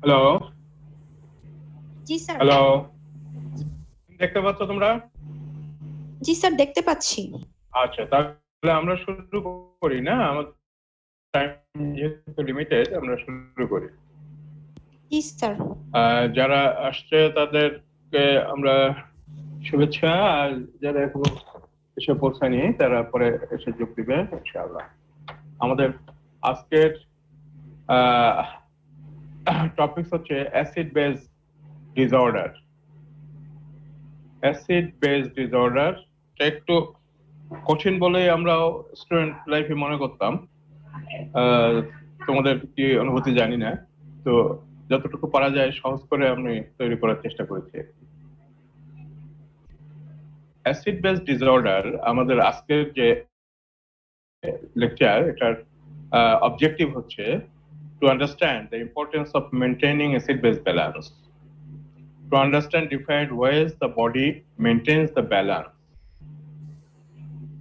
Hello. জি sir. Hello, দেখতে পাচ্ছ তোমরা? জি স্যার, দেখতে পাচ্ছি। আচ্ছা, তাহলে আমরা শুরু করি না? আমার টাইম যেহেতু লিমিটেড, আমরা শুরু করি। জি স্যার। যারা আসছে তাদেরকে আমরা শুভেচ্ছা, আর যারা এখনো এসে পৌঁছায়নি তারা পরে এসে যোগ দিবে ইনশাআল্লাহ। আমাদের আজকের টপিক হচ্ছে acid base disorder. Acid base disorder একটু কঠিন বলেই আমরা স্টুডেন্ট লাইফে মনে করতাম। আহ, তোমাদের কি অনুভূতি জানি না, তো যতটুকু পারা যায় সহজ করে আমি তৈরি করার চেষ্টা করেছি। অ্যাসিড বেস ডিসঅর্ডার আমাদের আজকের যে লেকচার, এটার অবজেক্টিভ হচ্ছে to understand the importance of maintaining acid base balance, to understand different ways the body maintains the balance,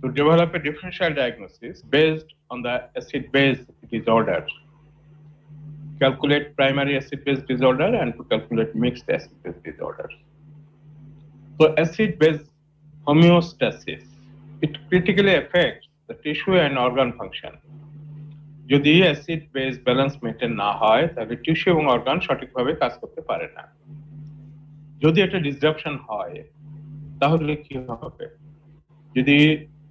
to develop a differential diagnosis based on the acid base disorder, calculate primary acid base disorder, and to calculate mixed acid base disorder. So acid base homeostasis, it critically affects the tissue and organ function. যদি acid base balance maintain না হয় তাহলে tissue এবং organ সঠিকভাবে কাজ করতে পারে না। যদি এটা ডিসরাপশন হয় তাহলে কি হবে? যদি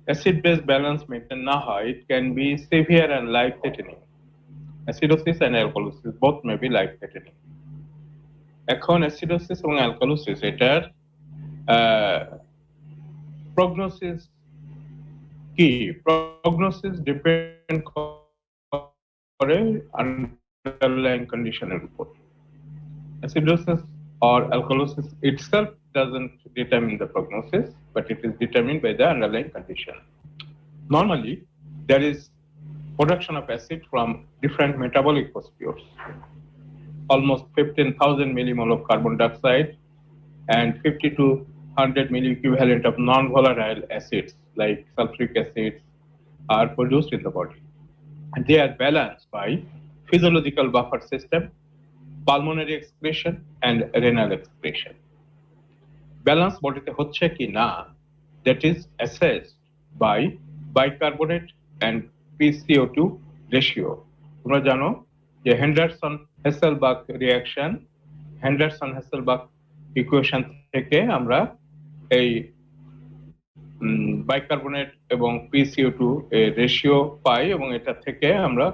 অ্যাসিড বেস ব্যালেন্স মেনটেন না হয়, it can be severe and life threatening. Acidosis and alkalosis both may be life threatening. এখন অ্যাসিডোসিস এবং অ্যালকালোসিস এটার প্রগনোসিস কি? প্রগনোসিস ডিপেন্ড করে আন্ডারলাইং কন্ডিশনের উপর। Acidosis or alkalosis itself doesn't determine the prognosis, but it is determined by the underlying condition. Normally, there is production of acid from different metabolic procedures. Almost 15,000 millimole of carbon dioxide and 50 to 100 milliequivalent of non-volatile acids like sulfuric acids are produced in the body. And they are balanced by physiological buffer system, pulmonary excretion, and renal excretion. Balance বডিতে হচ্ছে কি না, that is assessed by bicarbonate and PCO2 ratio. তোমরা জানো যে হেন্ডারসন-হেসেলবাখ reaction, হেন্ডারসন-হেসেলবাখ equation থেকে আমরা এই বাইকার্বনেট এবং PCO2 এর রেশিও পাই, এবং এটা থেকে আমরা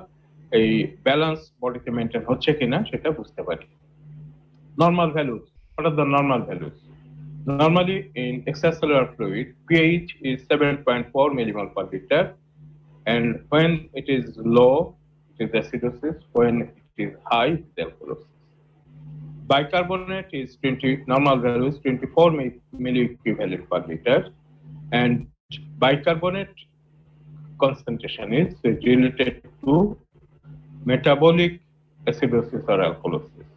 এই ব্যালেন্স বডিতে মেনটেন হচ্ছে কিনা সেটা বুঝতে পারি। Normal values. What are the normal values? Normally, in extracellular fluid, pH is 7.4 millimole per liter, and when it is low, it is acidosis. When it is high, it is alkalosis. Bicarbonate is normal value is 24 milliequivalent per liter, and bicarbonate concentration is related to metabolic acidosis or alkalosis.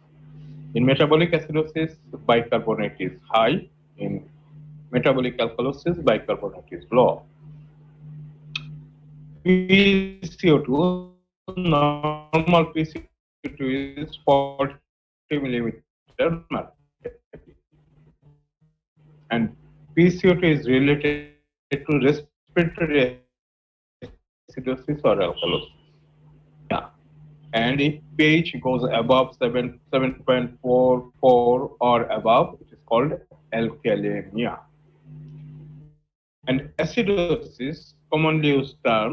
In metabolic acidosis, bicarbonate is high. In metabolic alkalosis, bicarbonate is low. PCO2, normal PCO2 is 40 millimeter mercury. And PCO2 is related to respiratory acidosis or alkalosis. Yeah. And if pH goes above 7.44 or above, it is called alkalemia. And acidosis, commonly used term,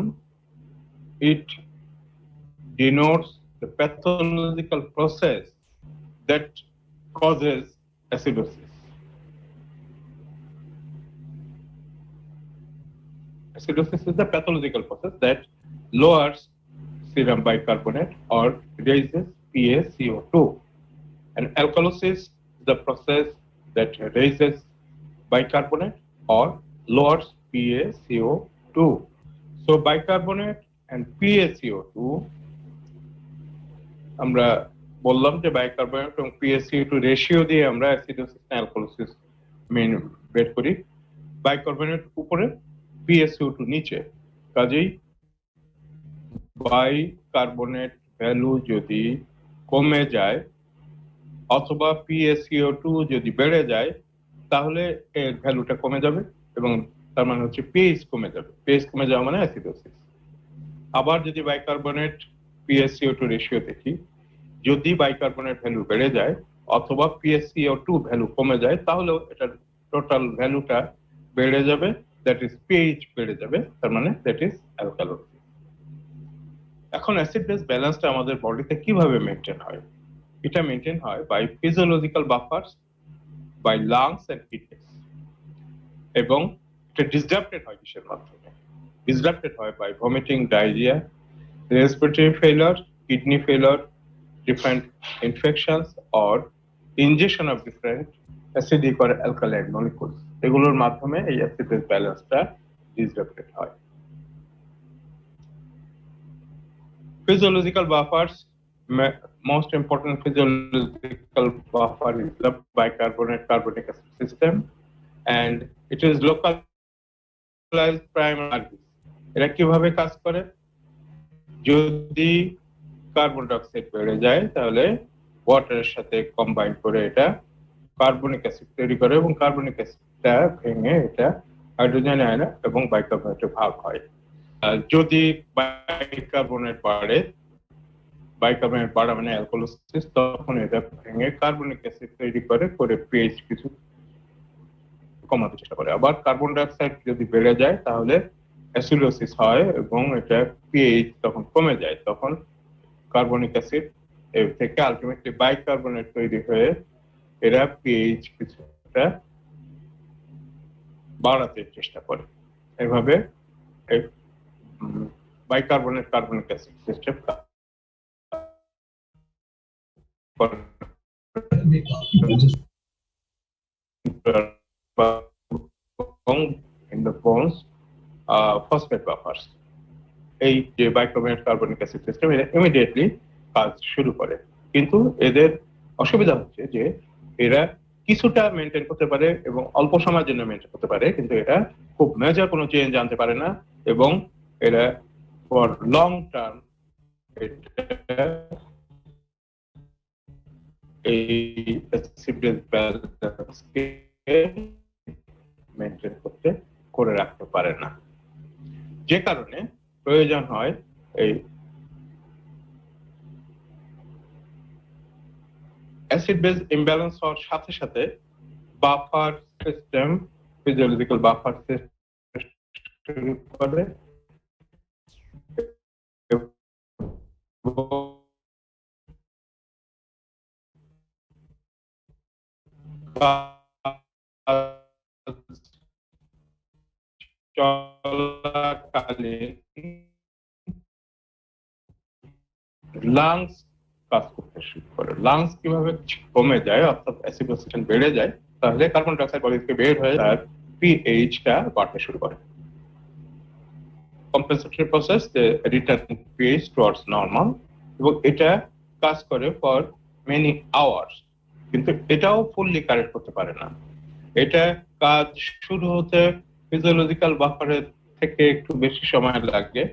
it denotes the pathological process that causes acidosis. Acidosis is the pathological process that lowers serum bicarbonate or raises PaCO2. And alkalosis is the process that raises bicarbonate or lowers PaCO2. So bicarbonate and PaCO2, আমরা বললাম যে bicarbonate এবং PaCO2 ratio দিয়ে আমরা acidosis না অ্যালকোলিসিস main বের করি। Bicarbonate উপরে, PaCO2 নিচে। কাজেই বাইকার্বনেট ভ্যালু যদি কমে যায় অথবা PaCO2 যদি বেড়ে যায় তাহলে এর ভ্যালুটা কমে যাবে এবং তার মানে হচ্ছে পিএইচ কমে যাবে। পিএইচ কমে যাওয়া মানে অ্যাসিডোসিস। আবার যদি বাইকার্বনেট PaCO2 রেশিও দেখি, যদি বাইকার্বনেট ভ্যালু বেড়ে যায় অথবা PaCO2 ভ্যালু কমে যায় তাহলেও এটার টোটাল ভ্যালুটা বেড়ে যাবে, দ্যাট ইজ পিএইচ বেড়ে যাবে, তার মানে দ্যাট ইজ অ্যালকালোসিস। এখন অ্যাসিড বেস ব্যালেন্সটা আমাদের বডিতে কিভাবে মেনটেন হয়? এটা মেনটেন হয় by physiological buffers, by lungs and kidneys, এবং এটা ডিসরাপ্টেড হয় কিসের মাধ্যমে? ডিসরাপ্টেড হয় by vomiting, diarrhoea, respiratory failure, kidney failure, different infections or ingestion of different acidic or alkaline molecules. এগুলোর মাধ্যমে এই অ্যাসিড বেস ব্যালেন্সটা ডিসরাপ্টেড হয়। Physiological buffers, most important physiological buffer is the bicarbonate carbonic acid system, and it is localized primarily. এরা কিভাবে কাজ করে? যদি কার্বন ডাইঅক্সাইড বেড়ে যায় তাহলে ওয়াটারের সাথে কম্বাইন করে এটা কার্বনিক অ্যাসিড তৈরি করে এবং কার্বনিক অ্যাসিডটা ভেঙে এটা হাইড্রোজেন আয়ন এবং বাইকার্বনেটে ভাগ হয়। যদি বাইকার্বনেট বাড়া মানে অ্যালকোহলিসিস, তখন এটা ভেঙে কার্বনিক অ্যাসিড তৈরি করে পিএইচ কিছু কমাতে চেষ্টা করে। আবার কার্বন ডাইঅক্সাইড যদি বেড়ে যায় তাহলে অ্যাসিডোসিস হয় এবং এটা পিএইচ তখন কমে যায়, তখন কার্বনিক অ্যাসিড এর থেকে আলটিমেটলি বাইকার্বনেট তৈরি হয়ে এরা পিএইচ কিছুটা বাড়াতে চেষ্টা করে। এভাবে bicarbonate carbonic acid system in the bones phosphate buffers. এই যে বাইকার্বনেট কার্বনিক অ্যাসিড সিস্টেম এটা ইমিডিয়েটলি কাজ শুরু করে, কিন্তু এদের অসুবিধা হচ্ছে যে এরা কিছুটা মেনটেন করতে পারে এবং অল্প সময়ের জন্য মেনটেন করতে পারে, কিন্তু এটা খুব মেজর কোনো চেঞ্জ আনতে পারে না এবং এরা ফর লং টার্ম এই অ্যাসিড বেস ব্যালেন্সকে মেনটেন করে রাখতে পারে না, যে কারণে প্রয়োজন হয় এই অ্যাসিড বেস ইমব্যালেন্স হওয়ার সাথে সাথে buffer system, physiological buffer system করে চলাকালীন লাংস কাজ করতে শুরু করে। লাংস কিভাবে কমে যায় অর্থাৎ অ্যাসিডোসিস বেড়ে যায়, তাহলে কার্বন ডাইঅক্সাইড বডি থেকে বের হয়ে তার পিএইচটা বাড়তে শুরু করে। Compensatory process return pH towards normal, এবং এটা কাজ করে ফর মেনি আওয়ার্স, কিন্তু এটাও ফুললি কারেক্ট করতে পারে না। এটা কাজ শুরু হতে ফিজিওলজিক্যাল বাফারের থেকে একটু বেশি সময় লাগে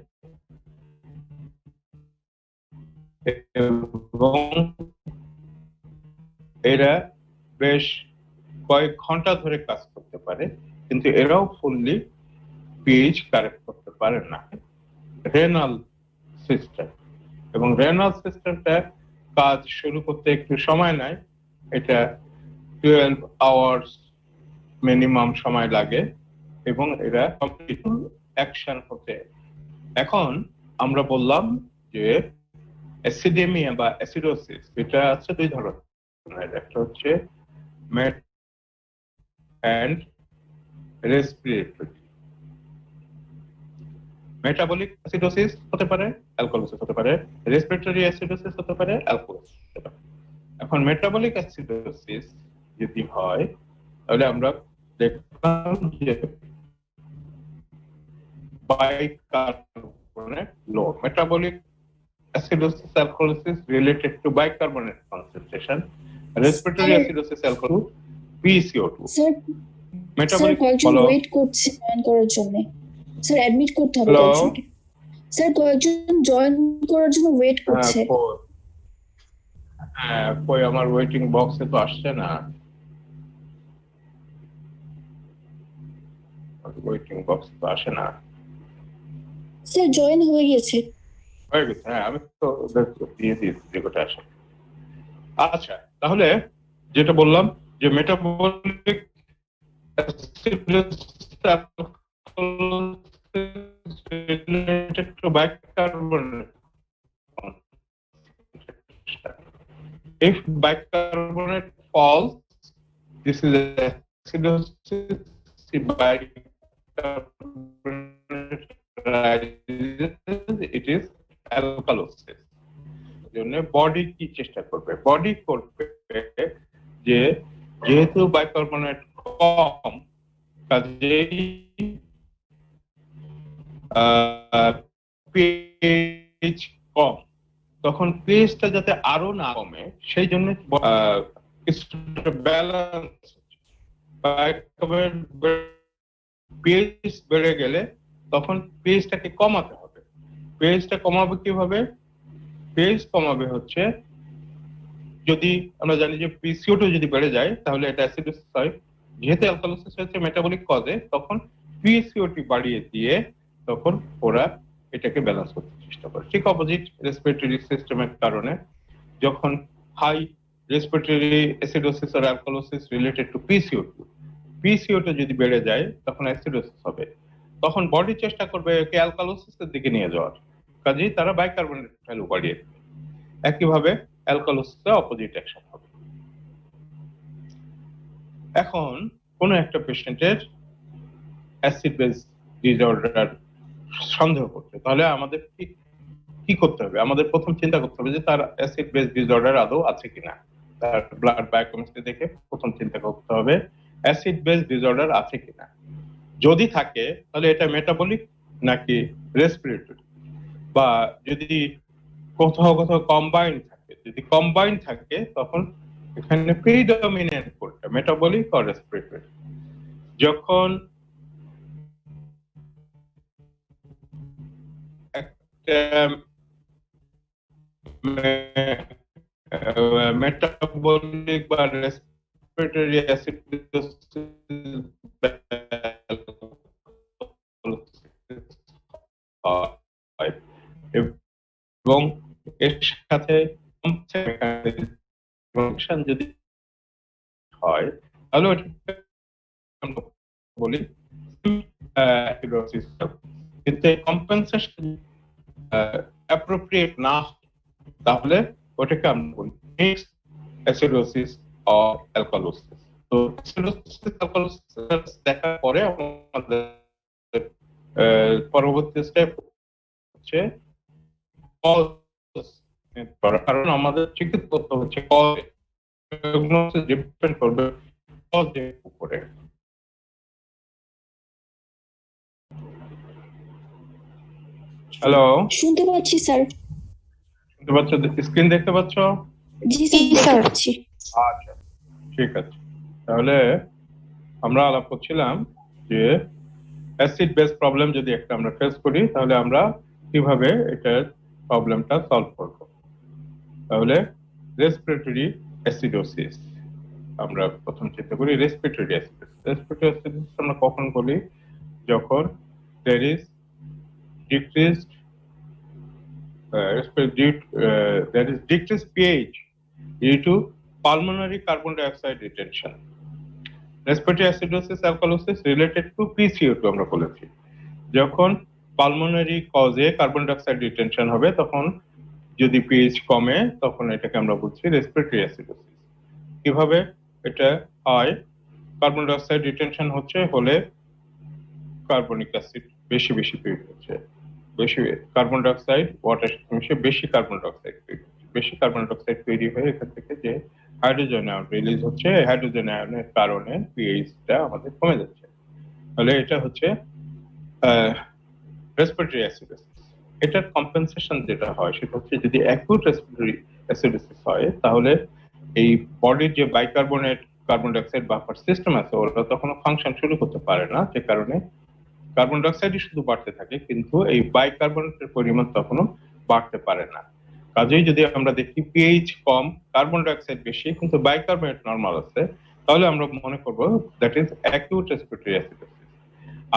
এবং এরা বেশ কয়েক ঘন্টা ধরে কাজ করতে পারে, কিন্তু এরাও ফুললি পিএইচ কারেক্ট করতে পারে না। রেনাল সিস্টেম, এবং রেনাল সিস্টেমটা কাজ শুরু করতে একটু সময় নেয়, এটা 12 আওয়ার্স মিনিমাম সময় লাগে এবং এরা কমপ্লিট অ্যাকশন হতে। এখন আমরা বললাম যে অ্যাসিডেমিয়া বা অ্যাসিডোসিস এটা আছে দুই ধরনের, একটা হচ্ছে মেট অ্যান্ড রেসপিরেটরি। মেটাবলিক অ্যাসিডোসিস হতে পারে, অ্যালকোহলিসিস হতে পারে, রেসপিরেটরি অ্যাসিডোসিস হতে পারে, অ্যালকোহলিসিস হতে পারে। এখন মেটাবলিক অ্যাসিডোসিস যদি হয় তাহলে আমরা দেখলাম যে bicarbonate load. Metabolic acidosis, alkalosis related to bicarbonate concentration. Respiratory acidosis, alkalosis, PCO2. Sir Metabolic কয়েকজন ওয়েট করছে জয়েন করার জন্য। স্যার অ্যাডমিট করতে হবে কয়েকজনকে। স্যার কয়েকজন জয়েন করার জন্য ওয়েট করছে। হ্যাঁ, কই আমার ওয়েটিং বক্সে তো আসছে না, ওয়েটিং বক্স তো আসে না। স্যার জয়েন হয়ে গেছে। হয়ে গেছে, হ্যাঁ আমি তো দিয়ে দিয়েছি যে কোটা আসে। আচ্ছা, তাহলে যেটা বললাম যে metabolic related to bicarbonate. If bicarbonate falls, this is acidosis. If bicarbonate rises, it is alkalosis. জন্য বডি কি চেষ্টা করবে? বডি করবে যে যেহেতু বাইকার্বনেট কম, কাজেই পিএইচ কম, তখন পিএইচটা যাতে আরো না কমে সেই জন্য কিছুটা ব্যালেন্স, পিএইচ বেড়ে গেলে তখন পিএইচটাকে কমাতে হবে। পিএইচটা কমাবে কিভাবে? পিএইচ কমাবে হচ্ছে, যদি আমরা জানি যে পিসিও2 যদি বেড়ে যায় তাহলে এটা অ্যাসিডোসিস হয়। যেহেতু অ্যালকালোসিস হচ্ছে মেটাবলিক কজে, তখন পিসিও2 বাড়িয়ে দিয়ে তখন ওরা এটাকে ব্যালেন্স করতে চেষ্টা করে। ঠিক অপোজিট রেসপিরেটরি সিস্টেমের কারণে, যখন হাই রেসপিরেটরি অ্যাসিডোসিস আর অ্যালকালোসিস রিলেটেড টু পিসিও2 যদি বেড়ে যায় তখন অ্যাসিডোসিস হবে। তখন বডি চেষ্টা করবে একে অ্যালকালোসিসের দিকে নিয়ে যাওয়ার, কাজেই তারা বাইকার্বনেট ভ্যালু বাড়িয়ে দেবে। একইভাবে অ্যালকালোসিসে অপোজিট অ্যাকশন হবে। এখন কোন একটা পেশেন্টের অ্যাসিড বেস ডিসঅর্ডার সন্দেহ করতে, তাহলে আমাদের কি করতে হবে? আমাদের প্রথম চিন্তা করতে হবে যে তার অ্যাসিড বেস ডিসঅর্ডার আদৌ আছে কিনা। তার ব্লাড বায়োকেমিস্ট্রি দেখে প্রথম চিন্তা করতে হবে অ্যাসিড বেস ডিসঅর্ডার আছে কিনা। যদি থাকে তাহলে এটা মেটাবলিক নাকি রেসপিরেটরি, বা যদি কোথাও কোথাও কম্বাইন থাকে, যদি কম্বাইন থাকে তখন এখানে প্রিডমিনেন্ট কোনটা, মেটাবলিক আর রেসপিরেটরি। যখন একটা মেটাবলিক বা রেসপিরেটরি অ্যাসিড এবং এর সাথে যদি হয় তাহলে আমরা বলি কিন্তু কম্পেনসেশন অ্যাপ্রোপ্রিয়েট না, তাহলে ওটাকে আমরা বলি মিক্সড অ্যাসিডোসিস অর অ্যালকালোসিস। তো অ্যাসিডোসিস অ্যালকালোসিস দেখার পরে আমাদের পরবর্তী স্টেপ হচ্ছে কজ, কারণ আমাদের চিকিৎসা করতে হচ্ছে কজ, ডিপেন্ড করবে কজের উপরে। হ্যালো, শুনতে পাচ্ছি স্যার। শুনতে পাচ্ছ? স্ক্রিন দেখতে পাচ্ছ? জি স্যার, দেখতে পাচ্ছি। আচ্ছা, ঠিক আছে। তাহলে আমরা আলাপ করছিলাম যে অ্যাসিড বেস প্রবলেম যদি একটা আমরা ফেস করি তাহলে আমরা কিভাবে এটার প্রবলেমটা সলভ করব। তাহলে রেসপিরেটরি অ্যাসিডোসিস আমরা প্রথম চিন্তা করি। রেসপিরেটরি অ্যাসিডোসিস আমরা কখন বলি? যখন there is decreased pH due to pulmonary carbon dioxide retention. Respiratory acidosis alkalosis related to PCO2 আমরা বলেছি। যখন পালমোনারি কজে কার্বন ডাইঅক্সাইড রিটেনশন হবে তখন যদি পিএইচ কমে তখন এটাকে আমরা বলছি রেসপিরেটরি অ্যাসিডোসিস। কিভাবে এটা হয়? কার্বন ডাইঅক্সাইড রিটেনশন হলে কার্বনিক অ্যাসিড বেশি বেশি তৈরি হচ্ছে, বেশি কার্বন ডাইঅক্সাইড ওয়াটার সাথে মিশে বেশি কার্বন ডাইঅক্সাইড তৈরি হচ্ছে। বেশি কার্বন ডাইঅক্সাইড তৈরি হয়ে এখান থেকে যে হাইড্রোজেন আয়ন রিলিজ হচ্ছে, হাইড্রোজেন আয়নের কারণে পিএইচটা আমাদের কমে যাচ্ছে। তাহলে এটা হচ্ছে রেসপিরেটরি অ্যাসিডোসিস। এটার কম্পেনসেশন যেটা হয় সেটা হচ্ছে যদি অ্যাকিউট রেসপিরেটরি অ্যাসিডোসিস হয় তাহলে এই বডির যে bicarbonate carbon dioxide buffer system আছে ওরা তখন ফাংশন শুরু করতে পারে না, যে কারণে কার্বন ডাইঅক্সাইডই শুধু বাড়তে থাকে কিন্তু এই বাইকার্বনেটের পরিমাণ তখনও বাড়তে পারে না। কাজেই যদি আমরা দেখি পিএইচ কম, কার্বন ডাই অক্সাইড বেশি কিন্তু বাইকার্বনেট নরমাল আছে, তাহলে আমরা মনে করব that is acute respiratory acidosis.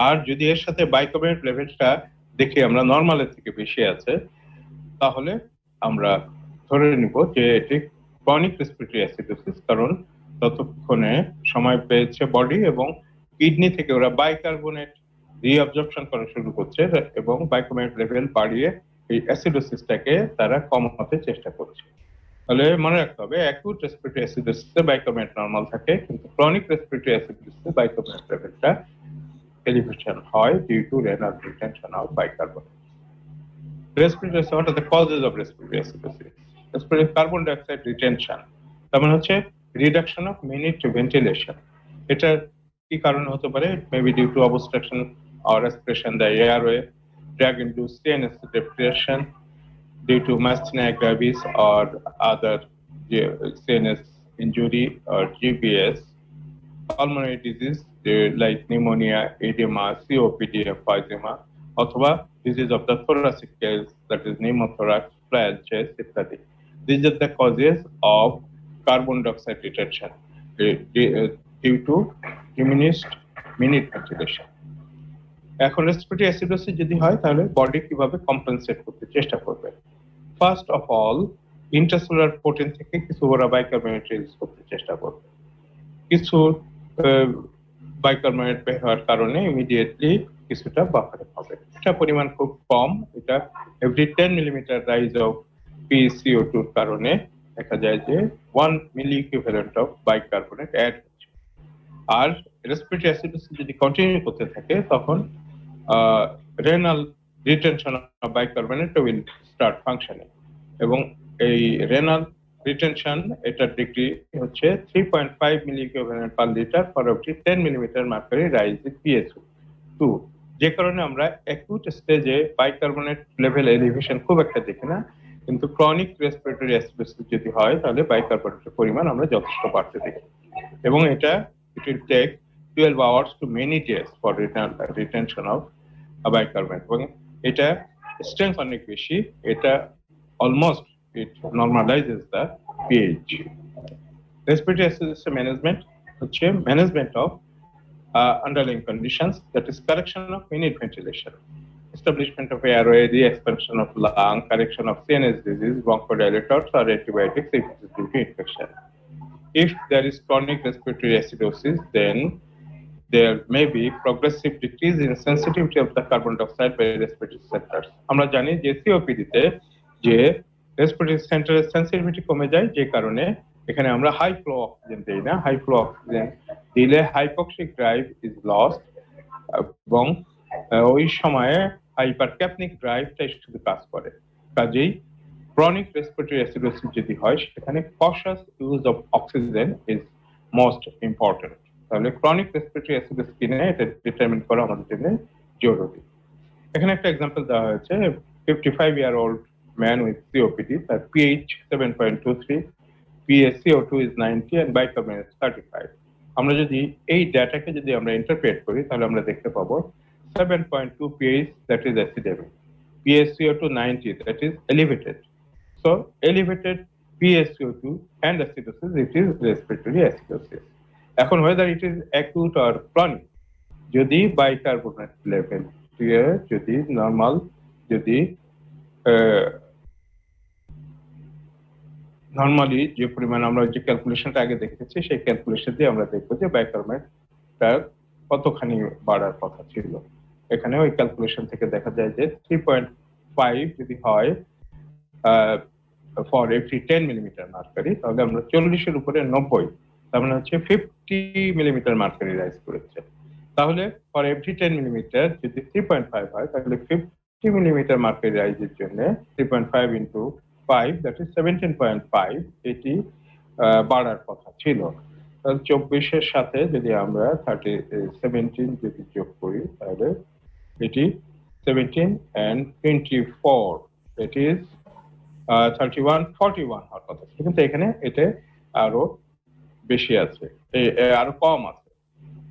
আর যদি এর সাথে বাইকার্বনেট লেভেলটা দেখি আমরা নরমালের থেকে বেশি আছে, তাহলে আমরা ধরে নিব যে এটি ক্রনিক রেসপিরেটরি অ্যাসিডোসিস, কারণ ততক্ষণে সময় পেয়েছে বডি এবং কিডনি থেকে ওরা বাইকার্বনেট রিঅ্যাবজর্পশন করা শুরু করছে এবং বাইকার্বনেট লেভেল বাড়িয়ে এই অ্যাসিডোসিসটাকে তারা কমাতে চেষ্টা করছে। তাহলে মনে রাখতে হবে অ্যাকিউট রেসপিরেটরি অ্যাসিডোসিসে বাইকার্বনেট নরমাল থাকে, কিন্তু ক্রনিক রেসপিরেটরি অ্যাসিডোসিসে বাইকার্বনেট লেভেলটা এলিভেশন হয় due to renal retention of bicarbonate. Respiratory, what are the causes of respiratory acidosis? Respiratory carbon dioxide retention, তার মানে হচ্ছে reduction of minute ventilation. এটার কি কারণে হতে পারে? Maybe due to obstruction or respiration the airway, drug-induced CNS depression due to myasthenia gravis or other CNS injury or GBS, pulmonary disease like pneumonia, edema, COPD, emphysema, অথবা disease of the thoracic case, that is pneumothorax, flail chest, ইত্যাদি. These are the causes of carbon dioxide retention due to diminished minute ventilation. এখন respiratory acidosis যদি হয় তাহলে body কিভাবে compensate করতে চেষ্টা করবে? First of all intracellular protein থেকে কিছু ওরা বাইকার্বনেট রিলিজ করতে চেষ্টা করবে। কিছু বাইকার্বনেট বের হওয়ার কারণে ইমিডিয়েটলি কিছুটা বাফারে হবে। এটা পরিমাণ খুব কম, এটা every 10 millimetre rise of PCO2 এর কারণে দেখা যায় যে 1 milli equivalent of bicarbonate add হচ্ছে। আর রেসপিরেটরি অ্যাসিডোসিস যদি কন্টিনিউ করতে থাকে তখন renal retention of bicarbonate will start functioning, এবং এই রেনাল রিটেনশন এটার ডিগ্রি হচ্ছে 3.5 milli equivalent per litre for every 10 millimetre mercury rise in PSO2, যে কারণে আমরা অ্যাকিউট স্টেজে বাইকার্বনেট লেভেল এলিভেশন খুব একটা দেখি না, কিন্তু ক্রনিক রেসপিরেটরি অ্যাসিডোসিস যদি হয় তাহলে বাইকার্বনেটের পরিমাণ আমরা যথেষ্ট বাড়তে দেখি, এবং এটা it will take 12 hours to many days for retention of bicarbonate, এবং এটা স্ট্রেংথ অনেক বেশি, এটা almost it normalizes the pH. Respiratory acidosis management হচ্ছে management of underlying conditions, that is correction of minute ventilation, establishment of airway, re-expansion of lung, correction of CNS disease, bronchodilators or antibiotics if it is due to infection. If there is chronic respiratory acidosis, then there may be progressive decrease in sensitivity of the carbon dioxide by respiratory centers. আমরা জানি যে COPD তে যে respiratory center sensitivity কমে যায়, যে কারণে এখানে আমরা হাই ফ্লো অক্সিজেন দেই না। হাই ফ্লো অক্সিজেন দিলে হাইপক্সিক ড্রাইভ ইজ লস্ট, এবং ওই সময়ে হাইপারক্যাপনিক ড্রাইভটাই শুধু কাজ করে। কাজেই chronic respiratory acidosis যদি হয় সেখানে cautious use of oxygen is most important. তাহলে chronic respiratory acidosis কিনে এটা ডিটারমিন করা আমাদের জন্য জরুরি। এখানে একটা एग्जांपल দেওয়া হয়েছে, 55-year-old man with COPD, তার pH 7.23, PaCO2 is 90 and bicarbonate is 35. আমরা যদি এই ডেটাকে যদি আমরা ইন্টারপ্রেট করি তাহলে আমরা দেখতে পাবো 7.2 pH, that is acidemic, PaCO2 90, that is elevated. So elevated PaCO2 and acidosis, it is respiratory acidosis. এখন whether it is acute or chronic, যদি bicarbonate level যদি নরমাল, যদি নরমালি যে পরিমাণ আমরা যে ক্যালকুলেশনটা আগে দেখেছি সেই ক্যালকুলেশন দিয়ে আমরা দেখবো যে বাইকার্বনেটটা কতখানি বাড়ার কথা ছিল। এখানে ওই ক্যালকুলেশন থেকে দেখা যায় যে 3.5 যদি হয় ফর এভরি 10 মিলিমিটার মার্কারি, তাহলে আমরা 40 এর উপরে 90, তার মানে হচ্ছে 50 মিলিমিটার মার্কারি রাইজ করেছে। তাহলে ফর এভরি 10 মিলিমিটার যদি 3.5 হয় তাহলে 50 মিলিমিটার মার্কারি রাইজের জন্য 3.5 ইনটু 5, that is 17.5, এটি বাড়ার কথা ছিল। তাহলে 24 এর সাথে যদি আমরা 17 যদি যোগ করি তাহলে এটি 17 and 24, that is 31, 41 হওয়ার কথা, কিন্তু এখানে এটা আরো বেশি আছে, আরো কম আছে,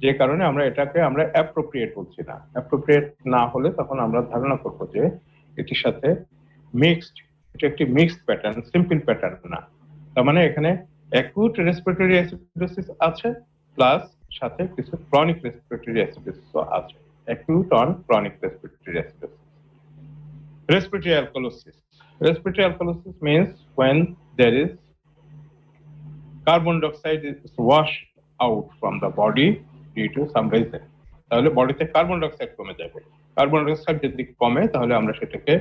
যে কারণে আমরা এটাকে আমরা অ্যাপ্রোপ্রিয়েট বলছি না। অ্যাপ্রোপ্রিয়েট না হলে তখন আমরা ধারণা করবো যে এটির সাথে মিক্সড এটা একটি মিক্সড প্যাটার্ন, সিম্পল প্যাটার্ন না। তার মানে এখানে অ্যাকুট রেসপিরেটরি অ্যাসিডোসিস আছে প্লাস সাথে কিছু ক্রনিক রেসপিরেটরি অ্যাসিডোসিস আছে। Acute on chronic respiratory acidosis. Respiratory alkalosis. Respiratory alkalosis means when there is carbon dioxide is washed out from the body due to some reason. তাহলে বডিতে carbon dioxide কমে যাবে। Carbon dioxide যদি কমে তাহলে আমরা সেটাকে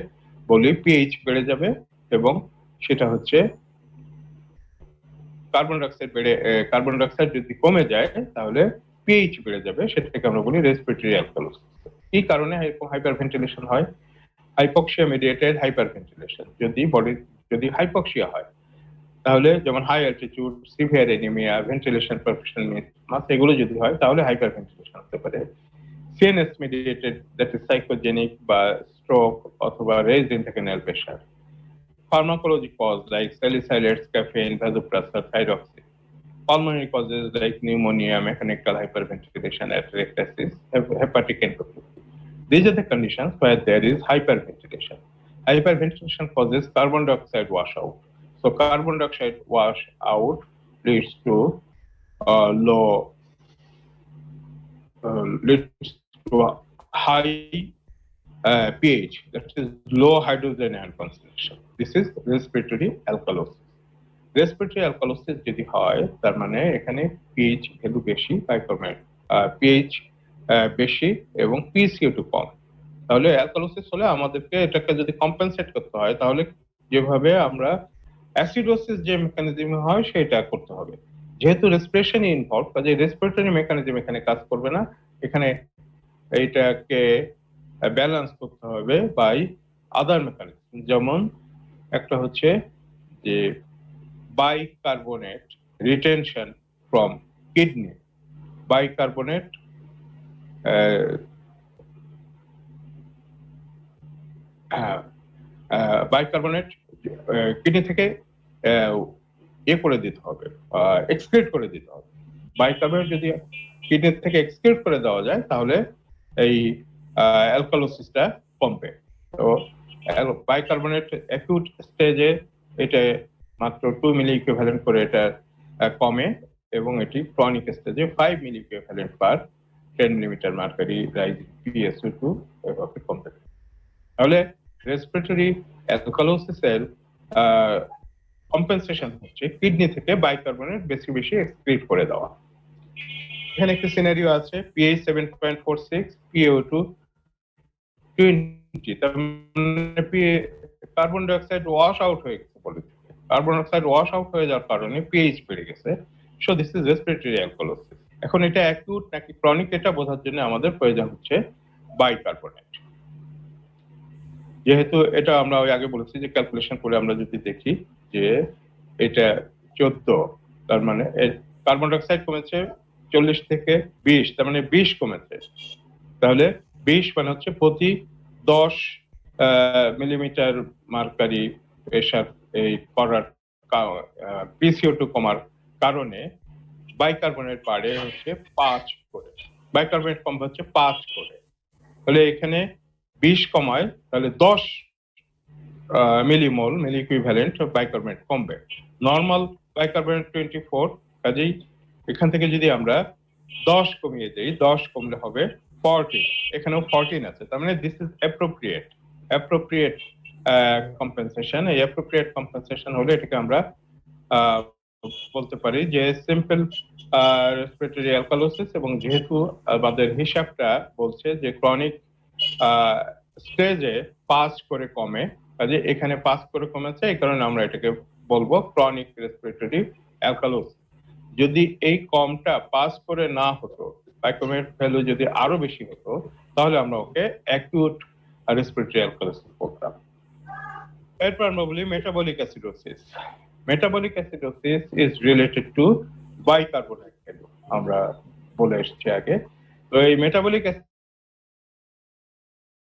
বলি পিএইচ বেড়ে যাবে, এবং সেটা হচ্ছে কার্বন ডাইঅক্সাইড যদি কমে যায় তাহলে পিএইচ বেড়ে যাবে, সেটাকে আমরা বলি রেসপিরেটরি অ্যালকালোসিস। কি কারণে হাইপার ভেন্টিলেশন হয়? Hypoxia mediated hyper ventilation. যদি হাইপক্সিয়া হয় তাহলে যেমন high altitude, severe anaemia, ventilation perfusion mass এগুলো যদি হয় তাহলে হাইপার ভেন্টিলেশন হতে পারে। CNS mediated, that is psychogenic বা স্ট্রোক অথবা raised intracranial pressure. Pharmacology cause like salicylates, caffeine, vasopressor, thyroxine. Pulmonary causes like pneumonia, mechanical hyperventilation, atelectasis, hepatic encephalopathy. These are the conditions where there is hyperventilation. Hyperventilation causes carbon dioxide washout. So carbon dioxide washout leads to high pH, that is low hydrogen ion concentration. This is respiratory alkalosis. Respiratory alkalosis যদি হয় তার মানে এখানে pH value বেশি, pH বেশি এবং পিসিও2 কম। তাহলে alkalosis হলে আমাদেরকে এটাকে যদি কম্পেনসেট করতে হয় তাহলে যেভাবে আমরা অ্যাসিডোসিস যে মেকানিজম হয় সেটা করতে হবে। যেহেতু রেসপিরেশন ইনভলভ, কাজে রেসপিরেটরি মেকানিজম এখানে কাজ করবে না, এখানে এইটাকে ব্যালেন্স করতে হবে বাই আদার মেকানিজম। যেমন একটা হচ্ছে যে bicarbonate retention from kidney. Bicarbonate kidney থেকে করে দিতে হবে, এক্সক্রিট করে দিতে হবে। বাইকার্বনেট যদি কিডনি থেকে এক্সক্রিট করে দেওয়া যায় তাহলে এই অ্যালকালোসিসটা কমবে। তো বাইকার্বনেট অ্যাকিউট স্টেজে এটা মাত্র 2 মিলি ইকুইভ্যালেন্ট করে এটা কমে, এবং এটি ক্রনিক স্টেজে 5 milli equivalent per 10 millimetre mercury rising PSO2 এভাবে কমতে থাকে। তাহলে রেসপিরেটরি অ্যালকালোসিসের কম্পেনসেশন হচ্ছে কিডনি থেকে বাইকার্বনেট বেশি বেশি এক্সক্রিট করে দেওয়া। এখানে একটা সিনারিও আছে, pH 7.46, PaO2 20, তার মানে কার্বন ডাইঅক্সাইড ওয়াশ আউট হয়ে গেছে বলে। কার্বন ডাইঅক্সাইড ওয়াশ আউট হয়ে যাওয়ার কারণে পিএইচ বেড়ে গেছে। So this is respiratory alkalosis. এখন এটা অ্যাকিউট নাকি ক্রনিক এটা বোঝার জন্য আমাদের প্রয়োজন হচ্ছে বাইকার্বনেট। যেহেতু এটা আমরা ওই আগে বলেছি যে ক্যালকুলেশন করে আমরা যদি দেখি যে এটা 14, তার মানে কার্বন ডাইঅক্সাইড কমেছে 40 থেকে 20, তার মানে 20 কমেছে। তাহলে 20 মানে হচ্ছে প্রতি 10 মিলিমিটার মার্কারি প্রেশার এই করার PCO2 কমার কারণে বাইকার্বনেট বাড়ে হচ্ছে 5 করে, বাইকার্বনেট কমবে হচ্ছে 5 করে। তাহলে এখানে 20 কমায় তাহলে 10 মিলিমোল মিলি ইকুইভ্যালেন্ট বাইকার্বনেট কমবে। নরমাল বাইকার্বনেট 24, কাজেই এখান থেকে যদি আমরা 10 কমিয়ে দেই, 10 কমলে হবে 14, এখানেও 14 আছে। তার মানে দিস ইজ অ্যাপ্রোপ্রিয়েট কম্পেনসেশন। এই অ্যাপ্রোপ্রিয়েট কম্পেনসেশন হলে এটাকে আমরা বলতে পারি যে সিম্পল রেসপিরেটরি অ্যালকালোসিস। এবং যেহেতু আমাদের হিসাবটা বলছে যে ক্রনিক স্টেজে 5 করে কমে, কাজে এখানে 5 করে কমেছে, এই কারণে আমরা এটাকে বলবো ক্রনিক রেসপিরেটরি অ্যালকালোসিস। যদি এই কমটা 5 করে না হতো, বাইকার্বনেট ভ্যালু যদি আরো বেশি হতো, তাহলে আমরা ওকে অ্যাকিউট রেসপিরেটরি অ্যালকালোসিস বলতাম। এরপর আমরা বলি metabolic acidosis. Metabolic acidosis is related to bicarbonate value, আমরা বলে এসেছি আগে। তো এই metabolic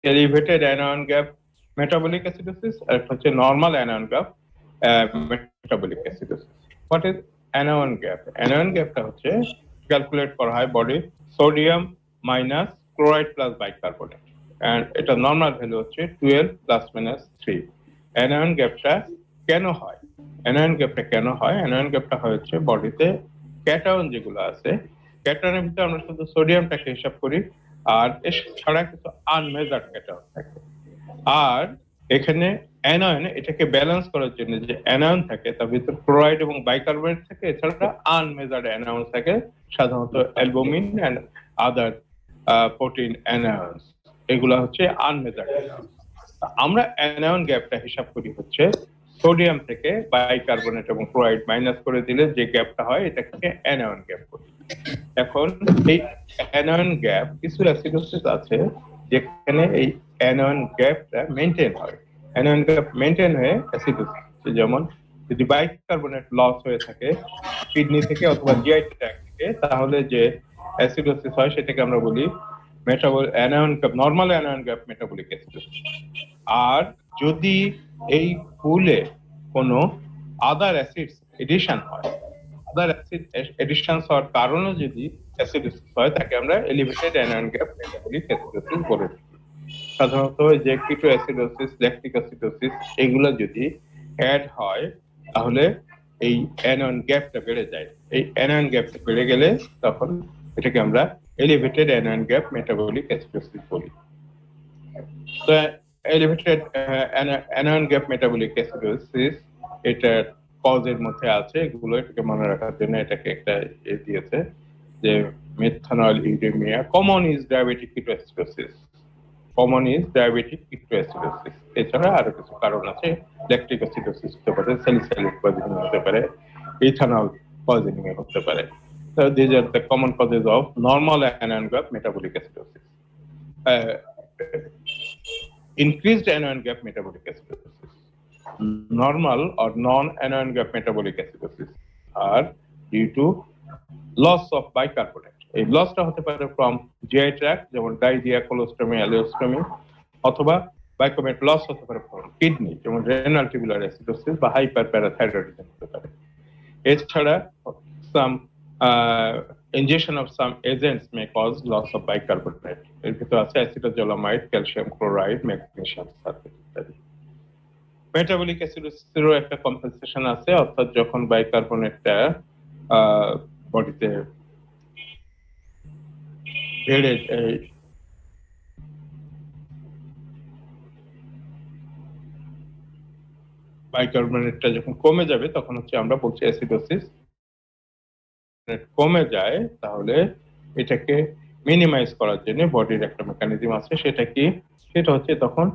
elevated anion gap metabolic acidosis, আর একটা হচ্ছে normal anion gap metabolic acidosis. What is anion gap? Anion গ্যাপটা হচ্ছে ক্যালকুলেট করা হয় body sodium minus chloride plus bicarbonate, and এটা নরমাল ভ্যালু হচ্ছে 12 ± 3। অ্যানায়ন গ্যাপটা কেন হয়? অ্যানায়ন গ্যাপটা কেন হয়? অ্যানায়ন গ্যাপটা হচ্ছে বডিতে ক্যাটায়ন যেগুলো আছে, ক্যাটায়নের ভিতরে আমরা শুধু সোডিয়ামটাকে হিসাব করি, আর এছাড়া কিছু আনমেজার্ড ক্যাটায়ন থাকে। আর এখানে অ্যানায়ন এটাকে ব্যালেন্স করার জন্য যে অ্যানায়ন থাকে তার ভিতরে ক্লোরাইড এবং বাইকার্বনেট থাকে, এছাড়া আনমেজার্ড অ্যানায়ন থাকে, সাধারণত অ্যালবুমিন এন্ড আদার প্রোটিন অ্যানায়ন্স, এগুলা হচ্ছে আনমেজার্ড অ্যানায়ন। আমরা অ্যানায়ন গ্যাপটা হিসাব করি হচ্ছে সোডিয়াম থেকে বাইকার্বনেট এবং ক্লোরাইড মাইনাস করে দিলে যে গ্যাপটা হয় এটাকে অ্যানায়ন গ্যাপ বলি। এখন এই অ্যানায়ন গ্যাপ কিছু অ্যাসিডোসিস আছে যেখানে এই অ্যানায়ন গ্যাপটা মেনটেন হয়। অ্যানায়ন গ্যাপ মেনটেন হয়ে অ্যাসিডোসিস, যেমন যদি বাইকার্বনেট লস হয়ে থাকে কিডনি থেকে অথবা জিআই ট্র্যাক্ট থেকে, তাহলে যে অ্যাসিডোসিস হয় সেটাকে আমরা বলি metabolic anion gap, normal anion gap metabolic acidosis. আর যদি এই পুলে কোনো আদার অ্যাসিডস এডিশন হয়, আদার অ্যাসিড এডিশনস হওয়ার কারণে যদি অ্যাসিডোসিস হয়, তাকে আমরা elevated anion gap metabolic acidosis বলে থাকি। সাধারণত যে কিটো অ্যাসিডোসিস, ল্যাকটিক অ্যাসিডোসিস এগুলো যদি অ্যাড হয় তাহলে এই অ্যানায়ন গ্যাপটা বেড়ে যায়। এই অ্যানায়ন গ্যাপটা বেড়ে গেলে তখন এটাকে আমরা elevated anion gap metabolic acidosis বলি। তো elevated anion gap metabolic acidosis এটার কজের মধ্যে আছে, এগুলো এটাকে মনে রাখার জন্য এটাকে একটা দিয়েছে যে methanol uraemia. Common is diabetic ketoacidosis, common is diabetic ketoacidosis. এছাড়া আরো কিছু কারণ আছে, ল্যাকটিক অ্যাসিডোসিস হতে পারে, স্যালিসাইলিক পয়জনিং হতে পারে, ইথানল পয়জনিং হতে পারে। So these are the common causes of normal anion gap metabolic acidosis. Increased anion gap metabolic acidosis. Normal or non-anion gap metabolic acidosis are due to loss of bicarbonate. এই লসটা হতে পারে from GI tract, যেমন diarrhoea, কোলোস্টমি, অ্যালিওস্টমি, অথবা bicarbonate loss হতে পারে from kidney, যেমন renal tubular acidosis বা হাইপার প্যারাথাইরয়েডিজম হতে পারে। এছাড়া সাম ingestion of some agents may cause loss of bicarbonate. এর ভিতরে আছে অ্যাসিটোজোলামাইড, ক্যালসিয়াম ক্লোরাইড, ম্যাগনেসিয়াম সালফেট ইত্যাদি। মেটাবলিক অ্যাসিডোসিসেরও একটা কম্পেনসেশন আছে, অর্থাৎ যখন বাইকার্বনেটটা বডিতে বেড়ে বাইকার্বনেটটা যখন কমে যাবে তখন হচ্ছে আমরা বলছি অ্যাসিডোসিস। কমে যায় তাহলে এটাকে মিনিমাইজ করার জন্য বডির একটা মেকানিজম আছে, সেটা কি? সেটা হচ্ছে তখন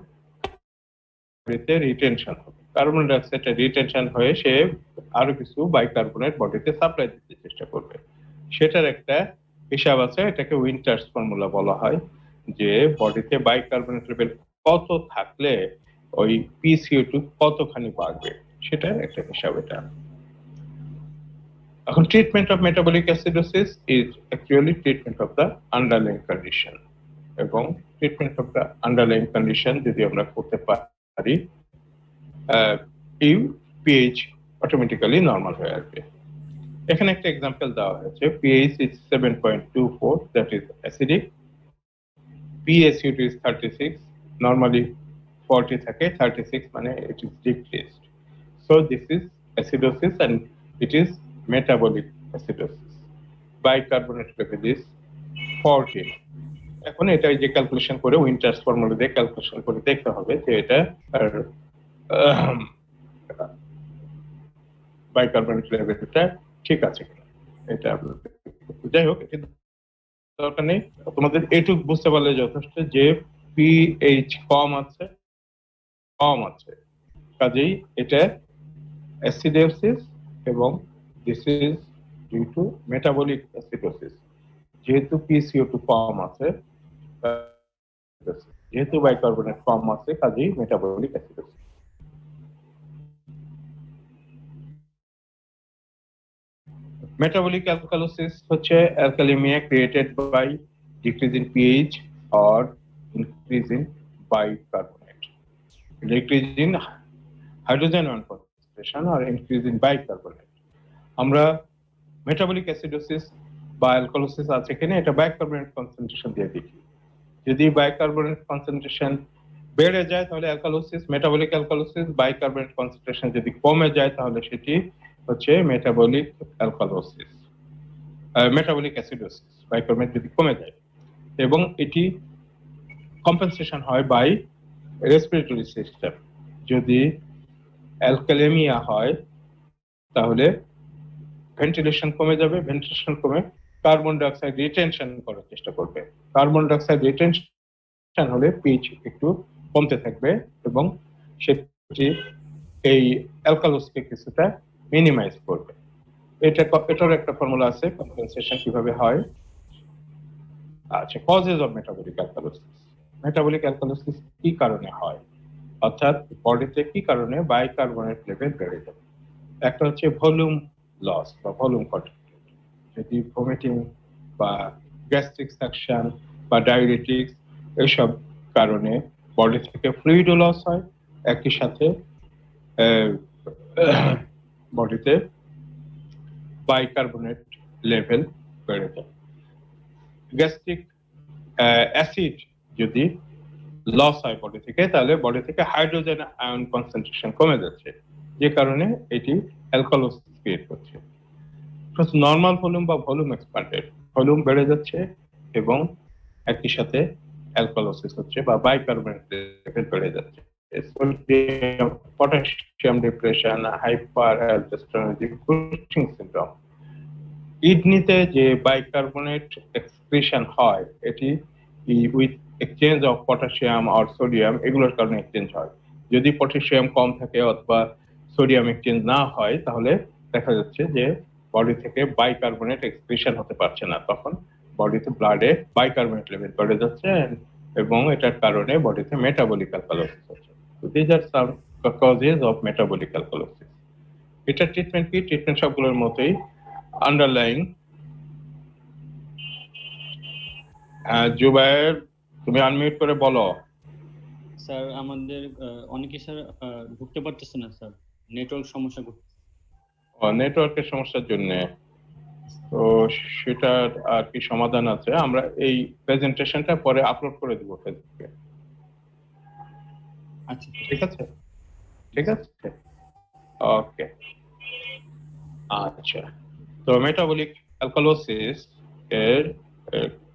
বডিতে রিটেনশন হবে, কার্বন ডাই অক্সাইডটা রিটেনশন হয়ে সে আরো কিছু বাইকার্বনেট বডিতে সাপ্লাই দিতে চেষ্টা করবে। সেটার একটা হিসাব আছে, এটাকে উইন্টার্স ফর্মুলা বলা হয়, যে বডিতে বাইকার্বনেট লেভেল কত থাকলে ওই PCO2 কতখানি বাড়বে, সেটার একটা হিসাব এটা। এখন treatment of metabolic acidosis is actually treatment of the underlying condition, এবং treatment of the underlying condition যদি আমরা করতে পারি, পিএইচ অটোমেটিক্যালি নর্মাল হয়ে আসবে। এখানে একটা এক্সাম্পল দেওয়া হয়েছে, pH is 7.24, that is acidic, PaCO2 is 36, normally 40 থাকে, 36 মানে it is decreased. So this is acidosis and it is metabolic acidosis. Bicarbonate level is 40. এখন এটা যে ক্যালকুলেশন করে উইন্টার্স ফর্মুলা দিয়ে ক্যালকুলেশন করে দেখতে হবে যে এটা বাইকার্বনেট লেভেলটা ঠিক আছে কিনা। এটা যাই হোক, এটা দরকার নেই, তোমাদের এটুকু বুঝতে পারলে যথেষ্ট যে পিএইচ কম আছে, কাজেই এটা অ্যাসিডোসিস এবং this is due to metabolic acidosis. যেহেতু PCO2 কম আছে, যেহেতু বাইকার্বনেট কম আছে, কাজেই মেটাবলিক অ্যাসিডোসিস। Metabolic alkalosis হচ্ছে alkalemia created by decrease in pH or increase in bicarbonate, decrease in hydrogen ion concentration or increase in bicarbonate. আমরা metabolic acidosis বা alkalosis আছে কিনা এটা bicarbonate concentration দিয়ে দেখি। যদি bicarbonate concentration বেড়ে যায় তাহলে alkalosis, metabolic alkalosis. Bicarbonate concentration যদি কমে যায় তাহলে সেটি হচ্ছে metabolic alkalosis, metabolic acidosis. Bicarbonate যদি কমে যায় এবং এটি কম্পেনসেশন হয় বাই রেসপিরেটরি সিস্টেম। যদি অ্যালকালেমিয়া হয় তাহলে ভেন্টিলেশন কমে যাবে, ভেন্টিলেশন কমে কার্বন ডাই অক্সাইড রিটেনশন করার চেষ্টা করবে। কার্বন ডাই অক্সাইড রিটেনশন হলে পিএইচ একটু কমতে থাকবে এবং সেটি এই অ্যালকালোসকে কিছুটা মিনিমাইজ করবে। এটার একটা ফর্মুলা আছে কম্পেনসেশন কিভাবে হয়। আচ্ছা, causes of metabolic alkalosis. Metabolic alkalosis কি কারণে হয়, অর্থাৎ বডিতে কি কারণে বাইকার্বনেট লেভেল বেড়ে যাবে। একটা হচ্ছে ভলিউম লস বা ভলিউম কন্ট্রাকশন। যদি ভমিটিং বা গ্যাস্ট্রিক সাকশন বা ডায়াবেটিক্স এসব কারণে বডি থেকে ফ্লুইডও লস হয়, একই সাথে বডিতে বাইকার্বনেট লেভেল বেড়ে যায়। গ্যাস্ট্রিক অ্যাসিড যদি লস হয় বডি থেকে তাহলে বডি থেকে হাইড্রোজেন আয়ন কনসেন্ট্রেশন কমে যাচ্ছে, যে কারণে এটি অ্যালকালোসিস ক্রিয়েট করছে। নর্মাল ভলিউম বা ভলিউম এক্সপ্যান্ডেড, ভলিউম বেড়ে যাচ্ছে এবং একই সাথে অ্যালকালোসিস হচ্ছে বা বাইকার্বনেট লেভেল বেড়ে যাচ্ছে। Sodium potassium depression, hyper aldosteronic Cushing syndrome. কিডনিতে যে বাইকার্বনেট এক্সক্রিশন হয় এটি উইথ এক্সচেঞ্জ অফ পটাশিয়াম আর সোডিয়াম এগুলোর কারণে এক্সচেঞ্জ হয়। যদি পটাশিয়াম কম থাকে অথবা সোডিয়াম এক্সচেঞ্জ না হয় তাহলে দেখা যাচ্ছে যে বডি থেকে বাইকার্বনেট এক্সক্রিশন হতে পারছে না, তখন বডিতে ব্লাডে বাইকার্বনেট লেভেল বেড়ে যাচ্ছে এবং এটার কারণে বডিতে মেটাবলিক অ্যালকালোসিস হচ্ছে। This are some causes of metabolic alkalosis. এটা ট্রিটমেন্ট কি? ট্রিটমেন্ট সবগুলোর মতোই আন্ডারলাইং। জুবায়ের, তুমি আনমিউট করে বলো। স্যার আমাদের অনেকে স্যার ঢুকতে পারতেছে না স্যার, নেটওয়ার্ক সমস্যা করতেছে। নেটওয়ার্কের সমস্যার জন্য তো সেটার আর কি সমাধান আছে, আমরা এই প্রেজেন্টেশনটা পরে আপলোড করে দিব ফেসবুকে। আচ্ছা ঠিক আছে, ঠিক আছে, ওকে। আচ্ছা, তো মেটাবলিক অ্যালকালোসিস এর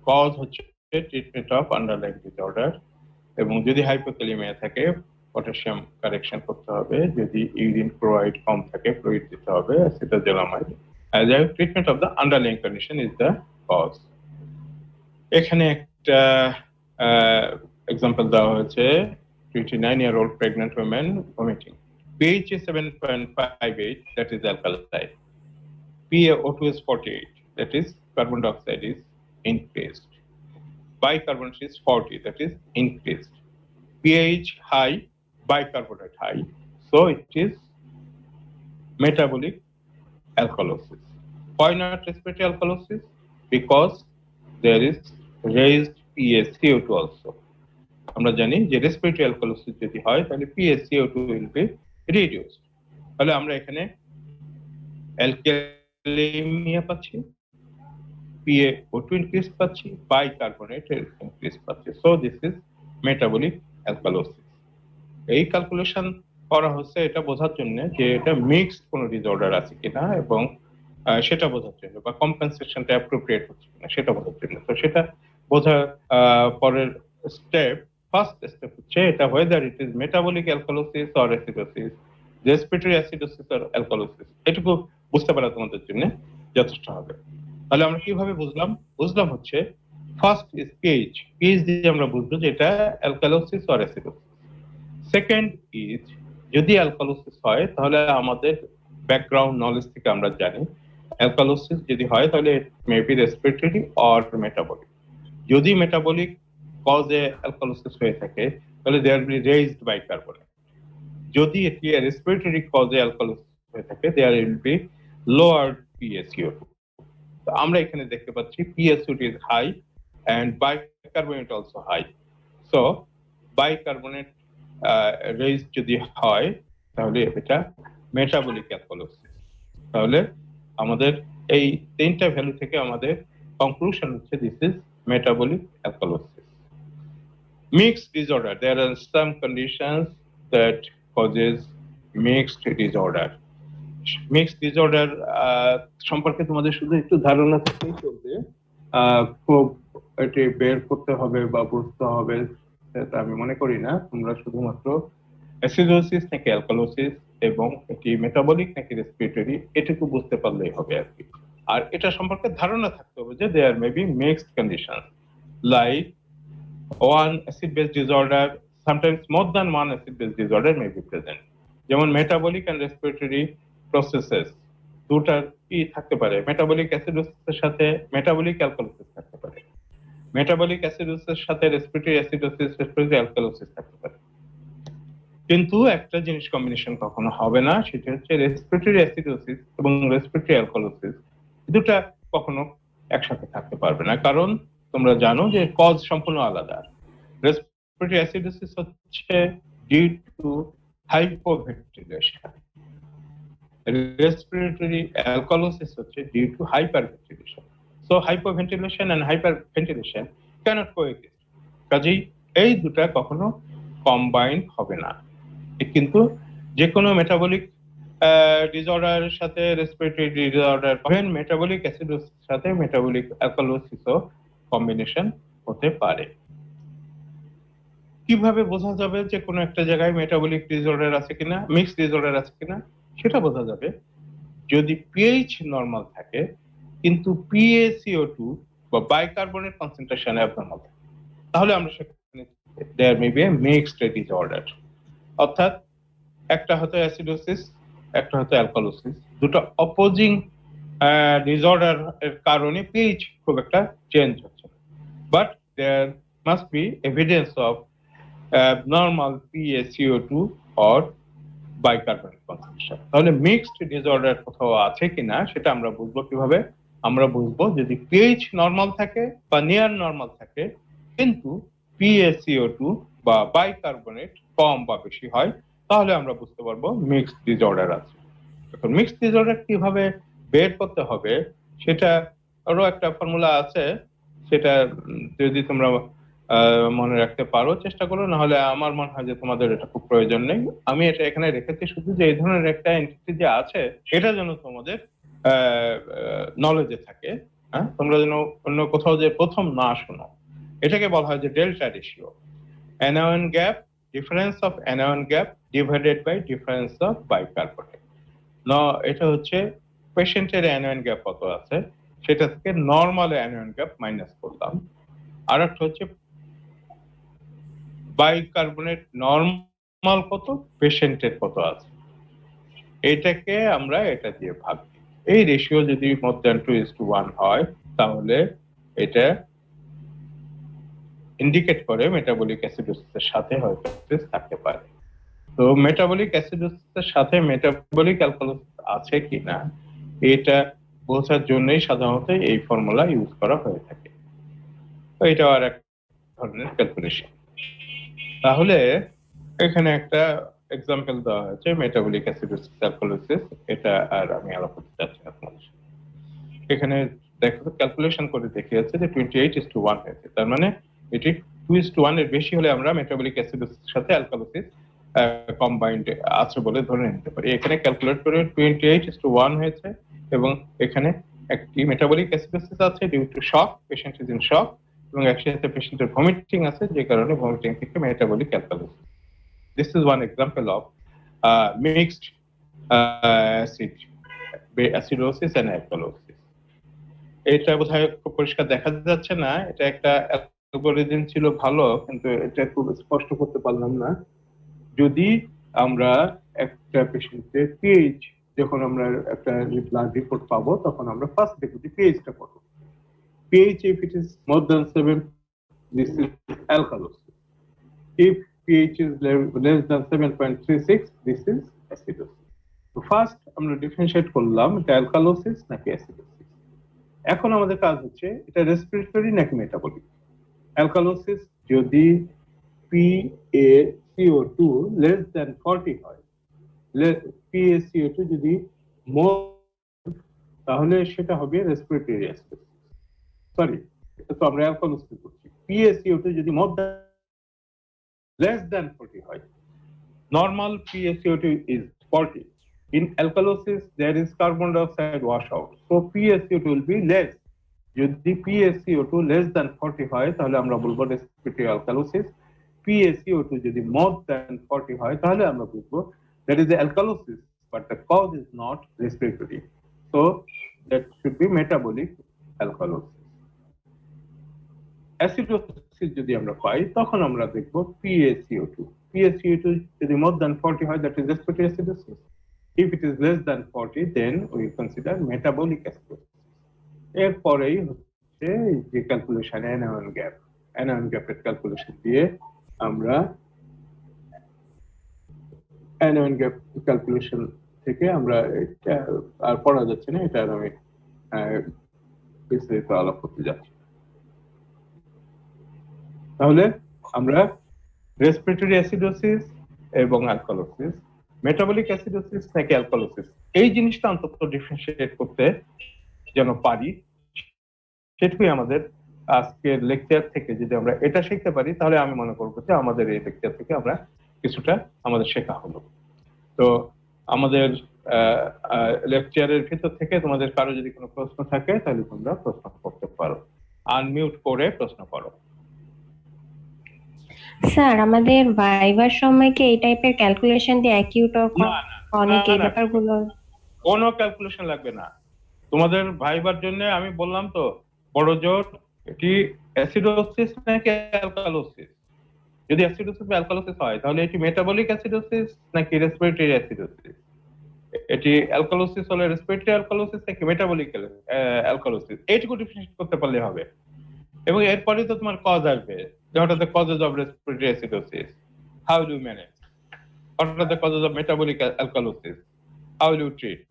কজ হচ্ছে ট্রিটমেন্ট অফ আন্ডারলাইং ডিসঅর্ডার, এবং যদি হাইপোক্যালেমিয়া থাকে পটাশিয়াম কারেকশন করতে হবে, যদি ইউরিন ক্লোরাইড কম থাকে ফ্লুইড দিতে হবে, acetazolamide. Treatment of the underlying condition is the cause. এখানে একটা এক্সাম্পল দেওয়া হয়েছে, 29-year-old pregnant woman vomiting. pH is 7.58, that is alkaline. PaO2 is 48, that is carbon dioxide is increased. Bicarbonate is 40, that is increased. pH high, bicarbonate high, so it is metabolic alkalosis. Why not respiratory alkalosis? Because there is raised PaCO2 also. আমরা জানি যে respiratory alkalosis যদি হয় তাহলে PaCO2 will be reduced। তাহলে আমরা এখানে অ্যালকালেমিয়া পাচ্ছি, PaO2 ইনক্রিজ পাচ্ছি, বাইকার্বনেট ইনক্রিজ পাচ্ছি। So this is metabolic alkalosis. এই ক্যালকুলেশন করা হচ্ছে এটা বোঝার জন্য যে এটা মিক্সড কোনো ডিসঅর্ডার আছে কিনা এবং সেটা বোঝার জন্য, বা কম্পেনসেশনটা অ্যাপ্রোপ্রিয়েট হচ্ছে কিনা সেটা বোঝার জন্য। তো সেটা বোঝার পরের স্টেপ, ফার্স্ট স্টেপ হচ্ছে এটা whether it is metabolic alkalosis or acidosis, respiratory acidosis or alkalosis, এটুকু বুঝতে পারা তোমাদের জন্য যথেষ্ট হবে। তাহলে আমরা কিভাবে বুঝলাম হচ্ছে ফার্স্ট ইজ পিএইচ। পিএইচ দিয়ে আমরা বুঝবো যে এটা alkalosis or acidosis. Second is যদি অ্যালকালোসিস হয় তাহলে আমাদের ব্যাকগ্রাউন্ড নলেজ থেকে আমরা জানি অ্যালকালোসিস যদি হয় তাহলে মেবি রেসপিরেটরি অর মেটাবলিক। যদি মেটাবলিক কজে অ্যালকালোসিস হয়ে থাকে তাহলে দেয়ার বি রেইজড বাইকার্বনেট। যদি এটি রেসপিরেটরি কজে অ্যালকালোসিস হয়ে থাকে there will be lower PaCO2। তো আমরা এখানে দেখতে পাচ্ছি PaCO2 is high and bicarbonate also high. So bicarbonate raise যদি হয় তাহলে এটা মেটাবলিক অ্যালকালোসিস। তাহলে আমাদের এই তিনটা ভ্যালু থেকে আমাদের কনক্লুশন হচ্ছে this is metabolic alkalosis. Mixed disorder. There are some conditions that causes mixed disorder. Mixed disorder সম্পর্কে তোমাদের শুধু একটু ধারণা থাকলেই চলবে। খুব এটি বের করতে হবে বা বুঝতে হবে সেটা আমি মনে করি না। তোমরা শুধুমাত্র অ্যাসিডোসিস নাকি অ্যালকালোসিস এবং এটি মেটাবলিক নাকি রেসপিরেটরি এটুকু বুঝতে পারলেই হবে আর কি। আর এটা সম্পর্কে ধারণা থাকতে হবে যে there may be mixed condition like one acid-base disorder, sometimes more than one acid-base disorder may be present. যেমন metabolic and respiratory processes দুটার কি থাকতে পারে, metabolic acidosis সাথে metabolic alkalosis থাকতে পারে, metabolic acidosis সাথে respiratory acidosis, respiratory alkalosis থাকতে পারে। কিন্তু একটা জিনিস কম্বিনেশন কখনো হবে না, সেটা হচ্ছে respiratory acidosis এবং respiratory alkalosis দুটা কখনো একসাথে থাকতে পারবে না, কারণ তোমরা জানো যে কজ সম্পূর্ণ আলাদা। রেসপিরেটরি অ্যাসিডোসিস হচ্ছে due to hypoventilation, respiratory alkalosis হচ্ছে due to hyperventilation. So hypoventilation and hyperventilation can't coexist, কাজেই এই দুটা কখনো কম্বাইন হবে না। কিন্তু যে কোনো মেটাবলিক ডিসঅর্ডার সাথে রেসপিরেটরি ডিসঅর্ডার পাবেন, মেটাবলিক অ্যাসিডোসিস সাথে মেটাবলিক অ্যালকালোসিসও কম্বিনেশন হতে পারে। কিভাবে বোঝা যাবে যে কোনো একটা জায়গায় মেটাবলিক ডিসঅর্ডার আছে কিনা, মিক্সড ডিসঅর্ডার আছে কিনা? সেটা বোঝা যাবে যদি পিএইচ নরমাল থাকে কিন্তু PaCO2 বা বাইকার্বনেট কনসেন্ট্রেশন অ্যাবনর্মাল থাকে, তাহলে আমরা সেখানে there may be a mixed disorder. অর্থাৎ একটা হয়তো অ্যাসিডোসিস, একটা হয়তো অ্যালকালোসিস, দুটো অপোজিং ডিসঅর্ডার এর কারণে পিএইচ খুব একটা চেঞ্জ হচ্ছে, but there must be evidence of abnormal PaCO2 or bicarbonate concentration। তাহলে মিক্সড ডিসঅর্ডার কোথাও আছে কিনা সেটা আমরা বুঝবো কিভাবে? আমরা বুঝবো যদি পিএইচ নরমাল থাকে বা নিয়ার নরমাল থাকে কিন্তু PaCO2 বা বাইকার্বনেট কম বা বেশি হয়, তাহলে আমরা বুঝতে পারবো মিক্সড ডিসঅর্ডার আছে। এখন মিক্সড ডিসঅর্ডার কিভাবে বের করতে হবে সেটা আরো একটা ফর্মুলা আছে, সেটা যদি তোমরা মনে রাখতে পারো চেষ্টা করো, না হলে আমার মনে হয় যে তোমাদের এটা খুব প্রয়োজন নেই। আমি এটা এখানে রেখেছি শুধু যে এই ধরনের একটা এন্টিটি যে আছে এটা যেন তোমাদের নলেজে থাকে, হ্যাঁ, তোমরা যেন অন্য কোথাও যে প্রথম না শোনো। এটাকে বলা হয় যে delta ratio, anion gap, difference of anion gap divided by difference of bicarbonate. না, এটা হচ্ছে পেশেন্টের anion গ্যাপ কত আছে সেটা থেকে নরমাল anion গ্যাপ মাইনাস করলাম, আর একটা হচ্ছে বাইকার্বনেট নরমাল কত, পেশেন্টের কত আছে, এটাকে আমরা এটা দিয়ে ভাগ দিই। এই রেশিও যদি মোর দ্যান 2:1 হয় তাহলে এটা ইন্ডিকেট করে মেটাবলিক অ্যাসিডোসিসের সাথে হয়তো থাকতে পারে। তো মেটাবলিক অ্যাসিডোসিসের সাথে মেটাবলিক অ্যালকালোসিস আছে কিনা এটা বোঝার জন্যই সাধারণত এই ফর্মুলা ইউজ করা হয়ে থাকে। তো এটা আর এক ধরনের ক্যালকুলেশন। তাহলে এখানে একটা এক্সাম্পল দেওয়া হয়েছে মেটাবলিক অ্যাসিডোসিস অ্যালকালোসিস, এটা আর আমি আলাপ করতে চাচ্ছি না তোমাদের সাথে। এখানে দেখো ক্যালকুলেশন করে দেখিয়েছে যে 28:1 হয়েছে, তার মানে এটি 2:1 এর বেশি হলে আমরা মেটাবলিক অ্যাসিডোসিসের সাথে অ্যালকালোসিস কম্বাইন্ড আছে বলে ধরে নিতে পারি। এখানে ক্যালকুলেট করে 28:1 হয়েছে এবং এখানে একটি মেটাবলিক অ্যাসিডোসিস আছে due to shock, patient is in shock, এবং একসাথে পেশেন্টের ভমিটিং আছে যে কারণে ভমিটিং থেকে metabolic alkalosis. This is one example of mixed acidosis and alkalosis. এটা বোধহয় খুব পরিষ্কার দেখা যাচ্ছে না, এটা একটা অ্যালগরিদম ছিল ভালো, কিন্তু এটা খুব স্পষ্ট করতে পারলাম না। যদি আমরা একটা পেশেন্টের পিএইচ, যখন আমরা একটা ব্লাড রিপোর্ট পাবো তখন আমরা ফার্স্ট দেখব যে পিএইচটা কত। PH if it is more than 7, this is alkalosis. If pH is less than 7.36, this is acidosis. So first আমরা ডিফারেন্সিয়েট করলাম এটা অ্যালকালোসিস নাকি অ্যাসিডোসিস। এখন আমাদের কাজ হচ্ছে এটা রেসপিরেটরি নাকি মেটাবলিক। অ্যালকালোসিস যদি PaCO2 less than 40 হয়, PaCO2 যদি মোর, তাহলে সেটা হবে রেসপিরেটরি অ্যাসিডোসিস। সরি, এটা তো আমরা অ্যালকালোসিস করছি। PaCO2 যদি মোর less than 40 হয়, normal PaCO2 is 40. In alkalosis there is carbon dioxide washout, so PaCO2 will be less. যদি PaCO2 less than 40 হয় তাহলে আমরা বলবো respiratory alkalosis. PaCO2 যদি more than 40 হয় তাহলে আমরা বলবো that is the alkalosis, but the cause is not respiratory, so that should be metabolic alkalosis. Acidosis যদি আমরা পাই তখন আমরা দেখব PaCO2. PaCO2 যদি more than 40 হয়, that is respiratory acidosis. If it is less than 40, then we consider metabolic acidosis. এরপরেই হচ্ছে যে ক্যালকুলেশন anion গ্যাপের ক্যালকুলেশন দিয়ে আমরা anion গ্যাপ ক্যালকুলেশন থেকে আমরা এটা আর পড়া যাচ্ছে না, এটা আর আমি বিস্তারিত আলাপ করতে যাচ্ছি। তাহলে আমরা রেসপিরেটরি অ্যাসিডোসিস এবং অ্যালকালোসিস, মেটাবলিক অ্যাসিডোসিস নাকি অ্যালকালোসিস, এই জিনিসটা অন্তত ডিফারেন্সিয়েট করতে যেন পারি, সেটুকুই আমাদের আজকের লেকচার থেকে যদি আমরা এটা শিখতে পারি তাহলে আমি মনে করবো যে আমাদের এই লেকচার থেকে আমরা কিছুটা আমাদের শেখা হলো। তো আমাদের লেকচারের ভিতর থেকে তোমাদের কারো যদি কোনো প্রশ্ন থাকে তাহলে তোমরা প্রশ্ন করতে পারো, আনমিউট করে প্রশ্ন করো। স্যার আমাদের ভাইবার সময় কি এই টাইপের ক্যালকুলেশন দিয়ে অ্যাকিউট অর ক্রনিক এই ব্যাপারগুলো কোনো ক্যালকুলেশন লাগবে না তোমাদের ভাইবার জন্য। আমি বললাম তো বড় জোর এটি অ্যাসিডোসিস নাকি অ্যালকালোসিস। যদি অ্যাসিডোসিস বা অ্যালকালোসিস হয় তাহলে এটি মেটাবলিক অ্যাসিডোসিস নাকি রেসপিরেটরি অ্যাসিডোসিস। এটি অ্যালকালোসিস হলে রেসপিরেটরি অ্যালকালোসিস নাকি মেটাবলিক অ্যালকালোসিস, এইটুকু ডিফারেন্সিয়েট করতে পারলে হবে। এবং এরপরে তো তোমার কজ আসবে, what are the causes of respiratory acidosis, how do you manage, what are the causes of metabolic alkalosis, how do you treat।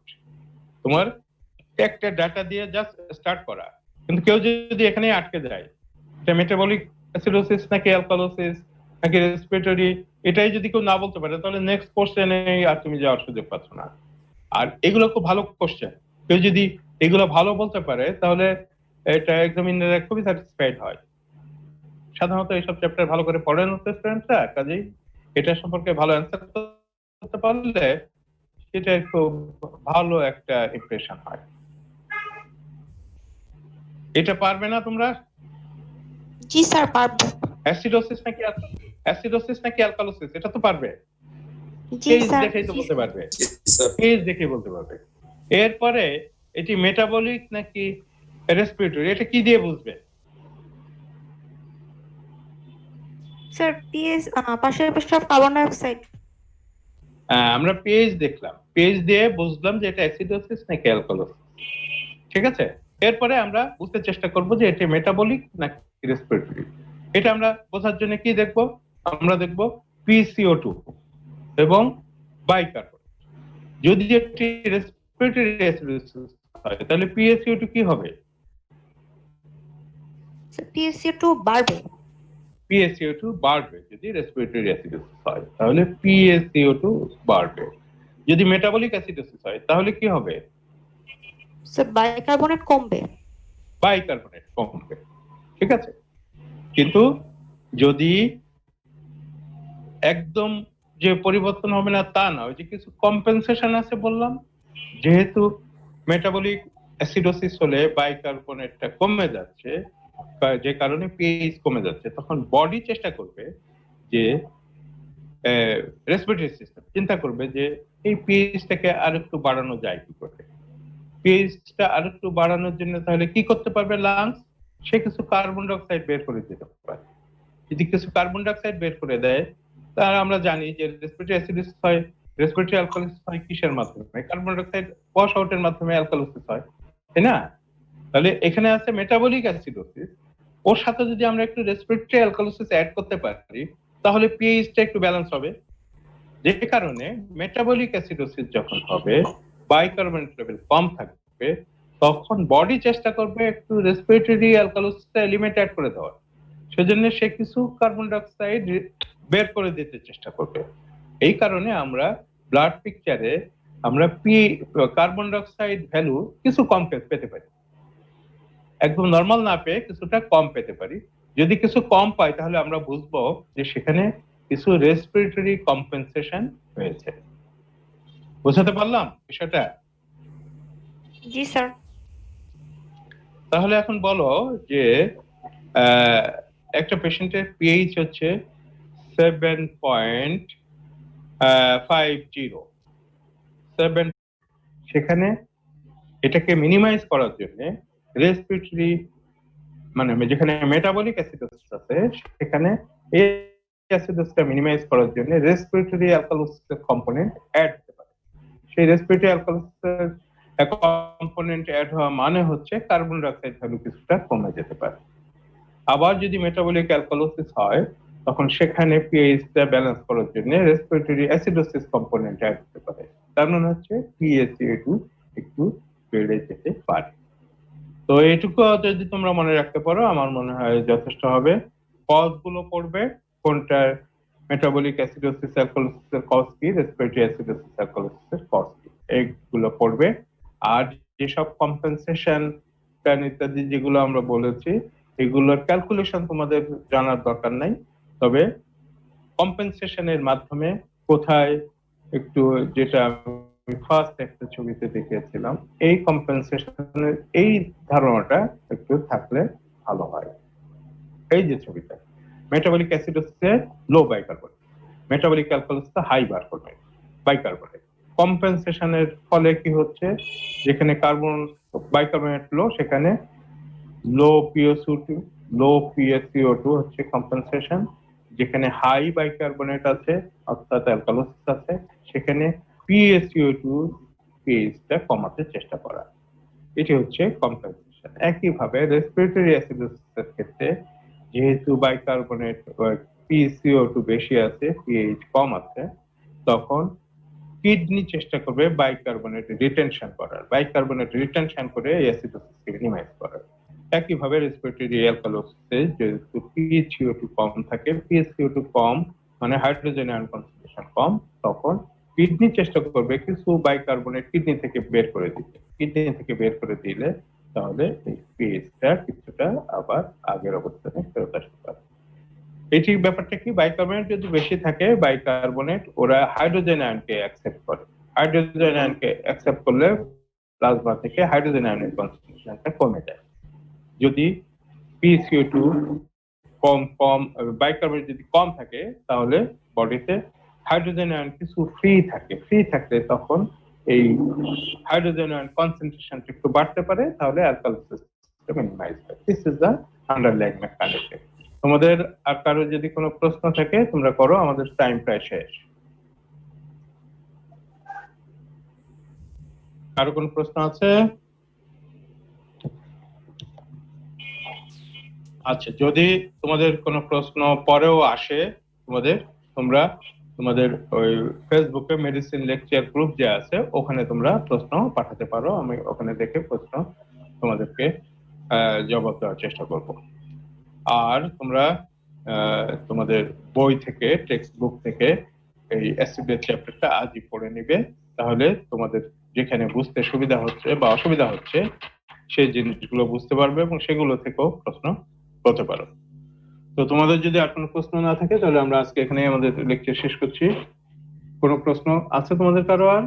তোমার একটা ডাটা দিয়ে জাস্ট স্টার্ট করা, কিন্তু কেউ যদি এখানে আটকে যায় এটা মেটাবলিক অ্যাসিডোসিস নাকি অ্যালকালোসিস নাকি রেসপিরেটরি, এটাই যদি কেউ না বলতে পারে তাহলে নেক্সট কোশ্চেনে আর তুমি যাওয়ার সুযোগ পাচ্ছ না। আর এগুলো খুব ভালো কোশ্চেন, কেউ যদি এগুলো ভালো বলতে পারে তাহলে এটা এক্সামিনার খুবই স্যাটিসফাইড হয়। সাধারণত এইসব চ্যাপ্টার ভালো করে পড়েন স্টুডেন্টরা, কাজেই এটা সম্পর্কে ভালো অ্যান্সার করতে পারলে সেটা খুব ভালো একটা ইমপ্রেশন হয়। এটা পারবে না তোমরা? জি স্যার পারবো। অ্যাসিডোসিস নাকি অ্যালকালোসিস এটা তো পারবে, জি স্যার দেখেই তো বলতে পারবে, পেজ দেখে বলতে পারবে। এরপরে এটি মেটাবলিক নাকি রেসপিরেটরি এটা কি দিয়ে বুঝবে? স্যার পিএস পাশাপাশি কার্বন ডাই অক্সাইড। আমরা পেজ দেখলাম, পেজ দিয়ে বুঝলাম যে এটা অ্যাসিডোসিস নাকি অ্যালকালোসিস, ঠিক আছে। এরপরে আমরা বুঝতে চেষ্টা করব যে এটা মেটাবলিক নাকি রেসপিরেটরি। এটা আমরা বোঝার জন্য কি দেখব? আমরা দেখব PCO2 এবং বাইকার্বনেট। যদি এটি রেসপিরেটরি অ্যাসিডোসিস হয় তাহলে PaCO2 কি হবে? PaCO2 বাড়বে। PaCO2 বাড়বে যদি রেসপিরেটরি অ্যাসিডোসিস হয় তাহলে PaCO2 বাড়বে। যদি মেটাবলিক অ্যাসিডোসিস হয় তাহলে কি হবে? স্যার বাইকার্বনেট কমবে। বাইকার্বনেট কমবে, ঠিক আছে। কিন্তু যদি একদম যে পরিবর্তন হবে না তা না, ওই যে কিছু কম্পেনসেশন আছে বললাম, যেহেতু মেটাবলিক অ্যাসিডোসিস হলে বাইকার্বনেটটা কমে যাচ্ছে, যে কারণে পিএইচ কমে যাচ্ছে, তখন বডি চেষ্টা করবে যে রেসপিরেটরি সিস্টেম চিন্তা করবে যে এই পিএইচটাকে আরেকটু বাড়ানো যায় কি করে। পিএইচটা আরেকটু বাড়ানোর জন্য তাহলে কি করতে পারবে লাংস? সে কিছু কার্বন ডাই অক্সাইড বের করে দিতে পারে। যদি কিছু কার্বন ডাই অক্সাইড বের করে দেয় তাহলে আমরা জানি যে রেসপিরেটরি অ্যাসিডোসিস হয়, রেসপিরেটরি অ্যালকালোসিস হয় কিসের মাধ্যমে? কার্বন ডাই অক্সাইড ওয়াশ আউটের মাধ্যমে অ্যালকালোসিস হয়, তাই না? তাহলে এখানে আছে মেটাবলিক অ্যাসিডোসিস, ওর সাথে যদি আমরা একটু রেসপিরেটরি অ্যালকালোসিস অ্যাড করতে পারি তাহলে পিএইচটা একটু ব্যালেন্স হবে। যে কারণে মেটাবলিক অ্যাসিডোসিস যখন হবে, বাইকার্বনেট লেভেল কম থাকবে, তখন বডি চেষ্টা করবে একটু রেসপিরেটরি অ্যালকালোসিস এলিমেন্ট অ্যাড করে দেওয়ার। সেজন্য সে কিছু কার্বন ডাই অক্সাইড বের করে দিতে চেষ্টা করবে। এই কারণে আমরা ব্লাড পিকচারে আমরা কার্বন ডাই অক্সাইড ভ্যালু কিছু কম পেতে পারি, একদম নরমাল না পেয়ে কিছুটা কম পেতে পারি। যদি কিছু কম পাই তাহলে আমরা বুঝবো যে সেখানে কিছু রেসপিরেটরি কম্পেনসেশন হয়েছে। বুঝাতে পারলাম বিষয়টা? জি স্যার। তাহলে এখন বলো যে একটা পেশেন্টের পিএইচ হচ্ছে 7.50 সেখানে এটাকে মিনিমাইজ করার জন্য রেসপিরেটরি মানে যেখানে মেটাবলিক অ্যাসিডোসিস আছে সেখানে এই অ্যাসিডোসিসটা মিনিমাইজ করার জন্য রেসপিরেটরি অ্যালকালোসিসের কম্পোনেন্ট অ্যাড হতে পারে। সেই রেসপিরেটরি অ্যালকালোসিসের কম্পোনেন্ট অ্যাড হওয়া মানে হচ্ছে কার্বন ডাই অক্সাইড ভ্যালু কিছুটা কমে যেতে পারে। আবার যদি মেটাবলিক অ্যালকালোসিস হয় তখন সেখানে পিএইচটা ব্যালেন্স করার জন্য রেসপিরেটরি অ্যাসিডোসিস কম্পোনেন্ট অ্যাড হতে পারে। তার মানে হচ্ছে PaCO2 একটু বেড়ে যেতে পারে। তো এইটুকু যদি তোমরা মনে রাখতে পারো আমার মনে হয় যথেষ্ট হবে। কজ গুলো পড়বে, কোনটা মেটাবলিক অ্যাসিডোসিস অ্যালকালোসিসের কজ কি, রেসপিরেটরি অ্যাসিডোসিস অ্যালকালোসিসের কজ কি, এইগুলো পড়বে। আর যেসব কম্পেনসেশন ইত্যাদি যেগুলো আমরা বলেছি এগুলোর ক্যালকুলেশন তোমাদের জানার দরকার নাই, তবে কম্পেনসেশনের মাধ্যমে কোথায় একটু যেটা আমি ফার্স্ট একটা ছবিতে দেখিয়েছিলাম এই কম্পেনসেশনের এই ধারণাটা একটু থাকলে ভালো হয়। এই যে ছবিটা মেটাবলিক অ্যাসিডোসিসে লো বাইকার্বনেট, মেটাবলিক অ্যালকালোসিসে হাই বাইকার্বনেট। কম্পেনসেশনের ফলে কি হচ্ছে, যেখানে কার্বন বাইকার্বনেট লো সেখানে লো PaCO2 হচ্ছে কম্পেনসেশন। যেখানে হাই বাইকার্বনেট আছে অর্থাৎ অ্যালকালোসিস আছে সেখানে PaCO2 পিএইচটা কমাতে চেষ্টা করা, এটি হচ্ছে কম্পেনসেশন। একইভাবে রেসপিরেটরি অ্যাসিডোসিসের ক্ষেত্রে যেহেতু বাইকার্বনেট PaCO2 বেশি আছে পিএইচ কম আছে তখন কিডনি চেষ্টা করবে বাইকার্বনেট রিটেনশন করার, বাইকার্বনেট রিটেনশন করে অ্যাসিডোসিসকে মিনিমাইজ করার। একইভাবে রেসপিরেটরি অ্যালকালোসিসে যেহেতু PaCO2 কম থাকে, PaCO2 কম মানে হাইড্রোজেন আয়ন কনসেন্ট্রেশন কম, তখন কিডনি চেষ্টা করবে কিছু বাইকার্বনেট কিডনি থেকে বের করে দিতে। কিডনি থেকে বের করে দিলে তাহলে এই পিএইচটা কিছুটা আবার আগের অবস্থানে ফেরত আসতে পারে। এটি ব্যাপারটা কি, বাইকার্বনেট যদি বেশি থাকে বাইকার্বনেট ওরা হাইড্রোজেন আয়নকে অ্যাকসেপ্ট করে, হাইড্রোজেন আয়নকে অ্যাকসেপ্ট করলে প্লাজমা থেকে হাইড্রোজেন আয়নের কনসেন্ট্রেশনটা কমে যায়। যদি PaCO2 কম বাইকার্বনেট যদি কম থাকে তাহলে বডিতে হাইড্রোজেন আয়ন কিছু ফ্রি থাকলে তখন এই হাইড্রোজেন আয়ন কনসেন্ট্রেশনটা একটু বাড়তে পারে, তাহলে অ্যালকালোসিসটা মিনিমাইজ হয়। This is the underlying mechanism. তোমাদের আর কারো যদি কোনো প্রশ্ন থাকে তোমরা করো, আমাদের টাইম প্রায় শেষ। কারো কোনো প্রশ্ন আছে? আচ্ছা, যদি তোমাদের কোনো প্রশ্ন পরেও আসে তোমরা তোমাদের ওই ফেসবুকে মেডিসিন লেকচার গ্রুপ যে আছে ওখানে তোমরা প্রশ্ন পাঠাতে পারো, আমি ওখানে দেখে প্রশ্ন তোমাদেরকে জবাব দেওয়ার চেষ্টা করব। আর তোমরা তোমাদের বই থেকে টেক্সট বুক থেকে এই অ্যাসিডের চ্যাপ্টারটা আজই পড়ে নিবে, তাহলে তোমাদের যেখানে বুঝতে সুবিধা হচ্ছে বা অসুবিধা হচ্ছে সেই জিনিসগুলো বুঝতে পারবে এবং সেগুলো থেকেও প্রশ্ন করতে পারো। তো তোমাদের যদি আর কোনো প্রশ্ন না থাকে তাহলে আমরা আজকে এখানে আমাদের লেকচার শেষ করছি। কোনো প্রশ্ন আছে তোমাদের কারো আর?